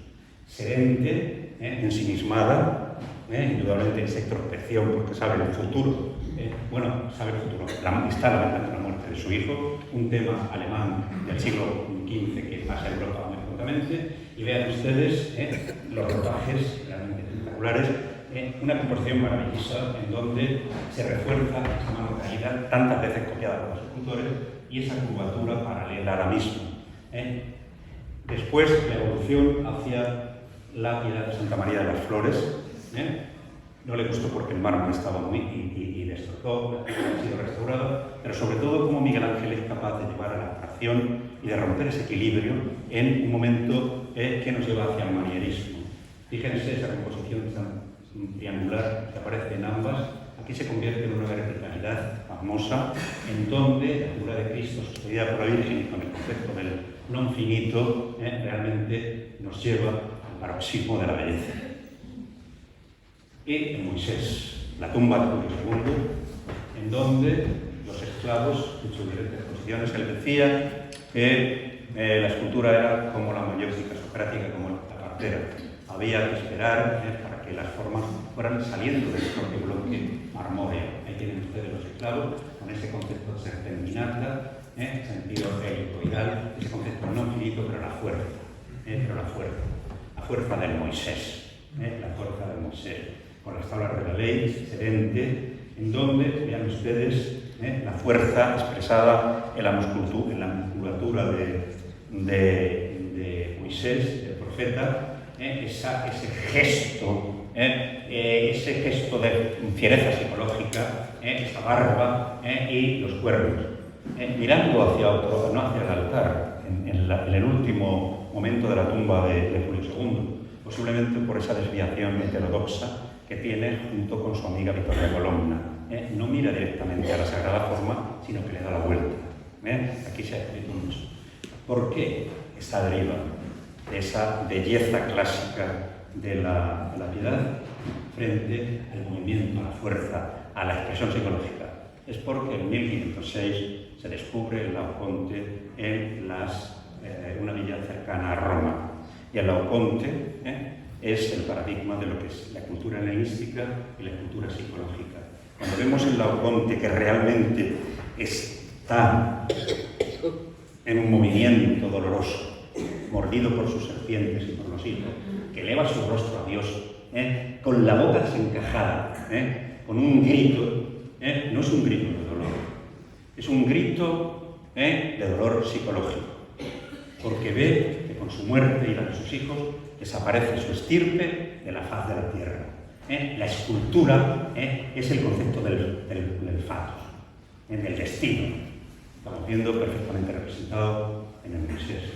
Serente, ensimismada, indudablemente en esa introspección porque sabe el futuro. Sabe el futuro. Está lamentando la muerte de su hijo, un tema alemán del siglo XV que pasa a Europa muy prontamente. Y vean ustedes los rodajes realmente espectaculares, una composición maravillosa en donde se refuerza esa mano caída, tantas veces copiada por los escultores, y esa curvatura paralela a la misma. Después, la evolución hacia la Piedad de Santa María de las Flores. No le gustó porque el mármol estaba muy y destrozó, ha sido restaurado, pero sobre todo como Miguel Ángel es capaz de llevar a la abstracción y de romper ese equilibrio en un momento que nos lleva hacia el manierismo. Fíjense esa composición tan triangular que aparece en ambas. Aquí se convierte en una verticalidad famosa, en donde la figura de Cristo, sostenida por la Virgen y con el concepto del non finito, realmente nos lleva al paroxismo de la belleza. Y en Moisés, la tumba de Julio II, en donde los esclavos, en sus diferentes posiciones, él decía que la escultura era como la mayéutica socrática, como la partera. Había que esperar para que las formas fueran saliendo del propio bloque marmóreo. Ahí tienen ustedes los esclavos, con ese concepto de serpentinata, sentido helicoidal, ese concepto no finito, pero la fuerza del Moisés, la fuerza del Moisés, con las tablas de la ley, sedente, en donde, vean ustedes, la fuerza expresada en la musculatura de Moisés, del profeta, ese gesto de fiereza psicológica, esa barba y los cuernos, mirando hacia otro, no hacia el altar, en el último momento de la tumba de Julio II, posiblemente por esa desviación heterodoxa que tiene junto con su amiga Victoria Colonna. No mira directamente a la Sagrada Forma, sino que le da la vuelta. Aquí se ha escrito mucho. ¿Por qué esa deriva de esa belleza clásica de la piedad frente al movimiento, a la fuerza, a la expresión psicológica? Es porque en 1506 se descubre el Laoconte en una villa cercana a Roma. Y el Laoconte es el paradigma de lo que es la cultura helenística y la cultura psicológica. Cuando vemos el Laoconte que realmente está en un movimiento doloroso, mordido por sus serpientes y por los hijos, que eleva su rostro a Dios, con la boca desencajada, con un grito, no es un grito de dolor, es un grito de dolor psicológico, porque ve que con su muerte y la de sus hijos desaparece su estirpe de la faz de la tierra. La escultura es el concepto del fatos, del destino. Estamos viendo perfectamente representado en el Moisés.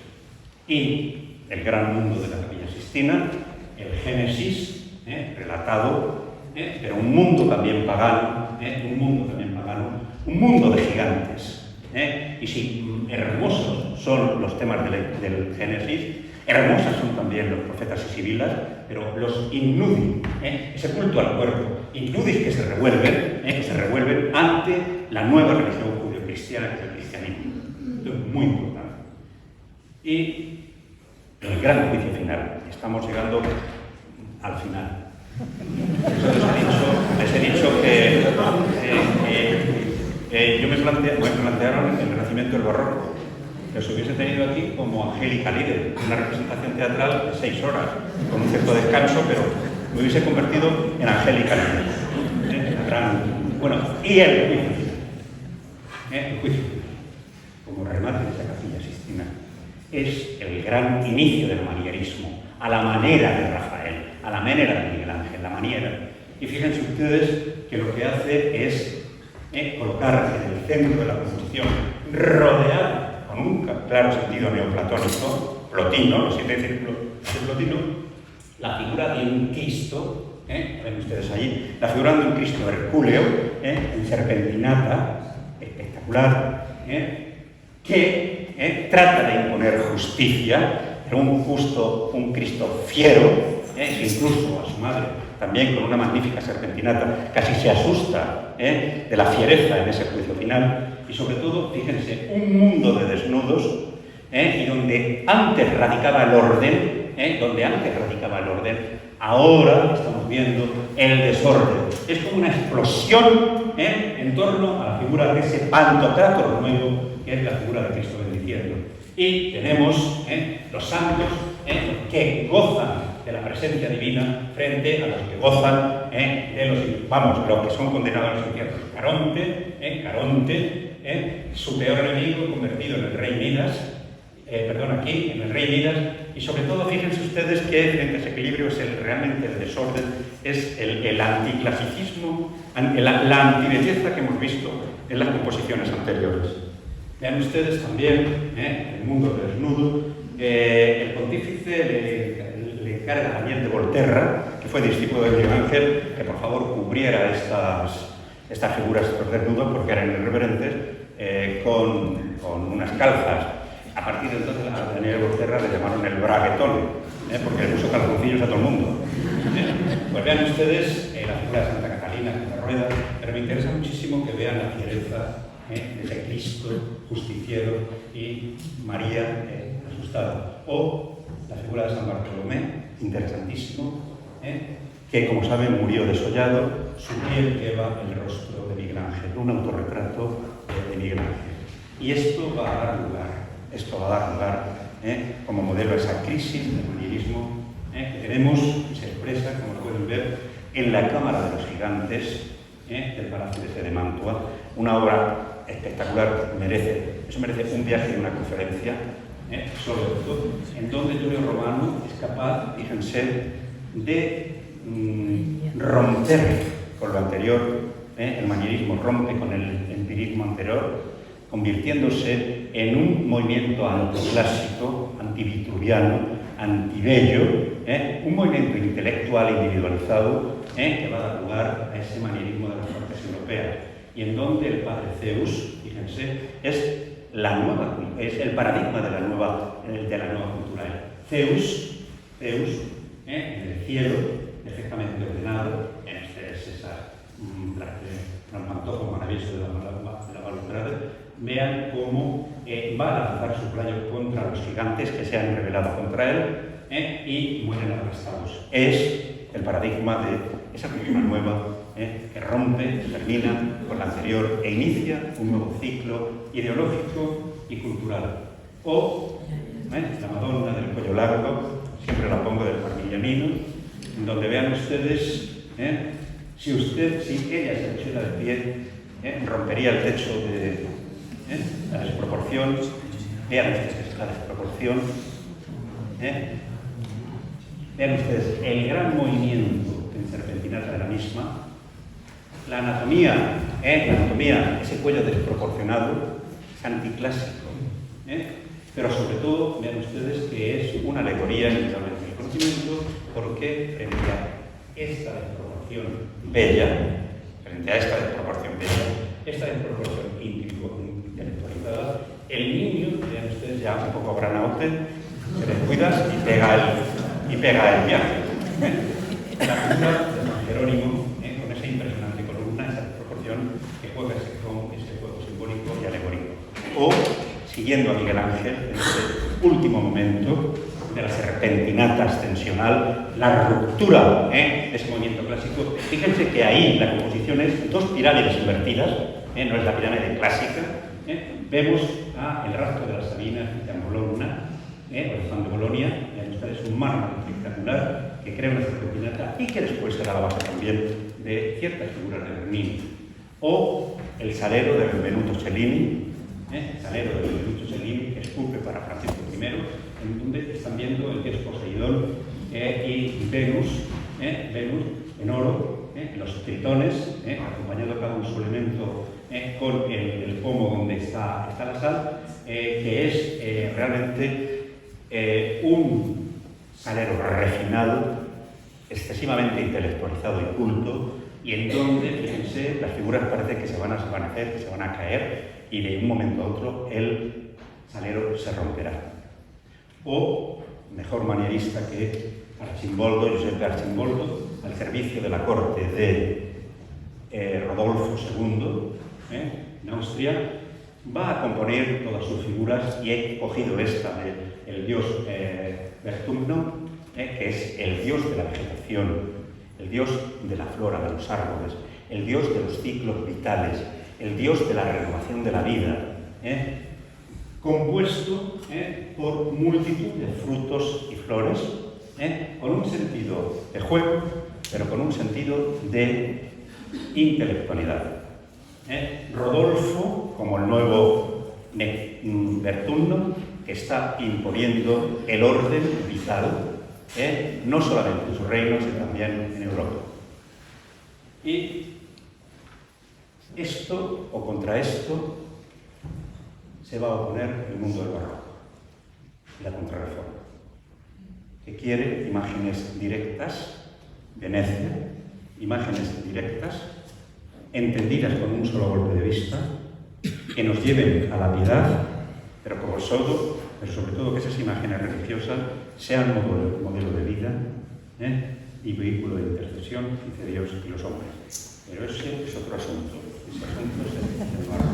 Y el gran mundo de la Capilla Sixtina, el Génesis, relatado, pero un mundo también pagano, un mundo de gigantes. Y si hermosos son los temas del Génesis, hermosas son también los profetas y sibilas, pero los innudi, ese culto al cuerpo, innudis que se revuelven ante la nueva religión judio-cristiana, que es el cristianismo. Esto es muy importante. Y el gran juicio final. Estamos llegando al final. Les he dicho que me plantearon el Renacimiento del Barroco, que os hubiese tenido aquí como Angélica Líder, una representación teatral de 6 horas, con un cierto descanso, pero me hubiese convertido en Angélica Núñez, la gran, bueno, y el juicio, el juicio, como remate de esa Capilla Sixtina, es el gran inicio del manierismo, a la manera de Rafael, a la manera de Miguel Ángel, la maniera. Y fíjense ustedes que lo que hace es colocar en el centro de la composición, rodeado con un claro sentido neoplatónico, Plotino, los 7 círculos de Plotino, la figura de un Cristo, ven ustedes allí, la figura de un Cristo hercúleo, en serpentinata, espectacular, que trata de imponer justicia, pero un Cristo fiero, incluso a su madre, también con una magnífica serpentinata, casi se asusta de la fiereza en ese juicio final, y sobre todo, fíjense, un mundo de desnudos, y donde antes radicaba el orden, ahora estamos viendo el desorden. Es como una explosión en torno a la figura de ese pantocrátor nuevo, que es la figura de Cristo bendiciendo. Y tenemos los santos que gozan de la presencia divina frente a los que gozan de los que son condenados a los infiernos. Caronte, su peor enemigo convertido en el rey Midas, aquí, en el rey Midas, y sobre todo fíjense ustedes que frente a ese equilibrio es realmente el desorden, es el anticlasicismo, la antibelleza que hemos visto en las composiciones anteriores. Vean ustedes también el mundo del desnudo, el pontífice le encarga a Daniel de Volterra, que fue discípulo de Miguel Ángel, que por favor cubriera estas figuras desnudas porque eran irreverentes, con unas calzas. A partir de entonces a Daniel de Volterra le llamaron el braguetón, porque le puso calzoncillos a todo el mundo. Pues vean ustedes la figura de Santa Catalina con la rueda, pero me interesa muchísimo que vean la fiereza de ese Cristo justiciero y María asustada. O la figura de San Bartolomé, interesantísimo, que como saben murió desollado, su piel lleva el rostro de Miguel Ángel, un autorretrato de Miguel Ángel. Y esto va a dar lugar, como modelo a esa crisis del manierismo que tenemos, y se expresa, como lo pueden ver, en la Cámara de los Gigantes del Palacio de Mantua, una obra espectacular, merece un viaje y una conferencia, solo esto, en donde Giulio Romano es capaz, fíjense, de romper con lo anterior, el manierismo rompe con el empirismo anterior, convirtiéndose en un movimiento anticlásico, antivitruviano, antibello, un movimiento intelectual individualizado que va a dar lugar a ese manierismo de las cortes europeas, y en donde el padre Zeus, fíjense, es el paradigma de la nueva cultura. Zeus, en el cielo, perfectamente ordenado, los mantojos maravillosos de la balustrada, vean cómo va a lanzar sus rayos contra los gigantes que se han rebelado contra él y mueren aplastados. Es el paradigma de esa cultura nueva que rompe, termina con la anterior e inicia un nuevo ciclo ideológico y cultural. O la Madonna del cuello largo, siempre la pongo del Parmigianino, en donde vean ustedes, si ella se pusiera de pie, rompería el techo de la desproporción. Vean ustedes la desproporción. Vean ustedes el gran movimiento en serpentinata de la misma. La anatomía, ese cuello desproporcionado, es anticlásico. Pero sobre todo, vean ustedes que es una alegoría en el conocimiento, porque frente a esta desproporción bella, esta desproporción intelectualizada, el niño, vean ustedes ya un poco granaute, se descuida y pega el viaje. La figura de San Jerónimo, con esa impresionante columna, esa desproporción que juega con ese juego simbólico y alegórico. O, siguiendo a Miguel Ángel, en este último momento de la serpentinata ascensional, la ruptura de ese movimiento clásico. Fíjense que ahí la composición es dos pirámides invertidas, no es la pirámide clásica. Vemos el rastro de las Sabinas de Bologna, o de San de Bolonia, y a ustedes un mármol espectacular que crea una ciudad y que después será la base también de ciertas figuras de Bernini. O el salero de Benvenuto Cellini, el salero de Benvenuto Cellini, que esculpe para Francisco I, en donde están viendo el que es Poseidón y Venus, Venus en oro, los tritones, acompañado cada uno de su elemento con el pomo donde está la sal, que es realmente un salero refinado, excesivamente intelectualizado y culto, y en donde, fíjense, las figuras parece que se van a desvanecer, que se van a caer, y de un momento a otro el salero se romperá. O, mejor manierista que Arcimboldo, Giuseppe Arcimboldo, al servicio de la corte de Rodolfo II, en Austria, va a componer todas sus figuras, y he cogido esta del dios Vertumno, que es el dios de la vegetación, el dios de la flora, de los árboles, el dios de los ciclos vitales, el dios de la renovación de la vida, compuesto por multitud de frutos y flores, con un sentido de juego, pero con un sentido de intelectualidad. Rodolfo, como el nuevo Vertumno, que está imponiendo el orden vital, no solamente en su reino, sino también en Europa. Y esto, o contra esto, se va a oponer el mundo del barroco y la contrarreforma, que quiere imágenes directas, Venecia, imágenes directas, entendidas con un solo golpe de vista, que nos lleven a la piedad, pero sobre todo que esas imágenes religiosas sean modelo de vida y vehículo de intercesión entre Dios y los hombres. Pero ese es otro asunto. Ese asunto es el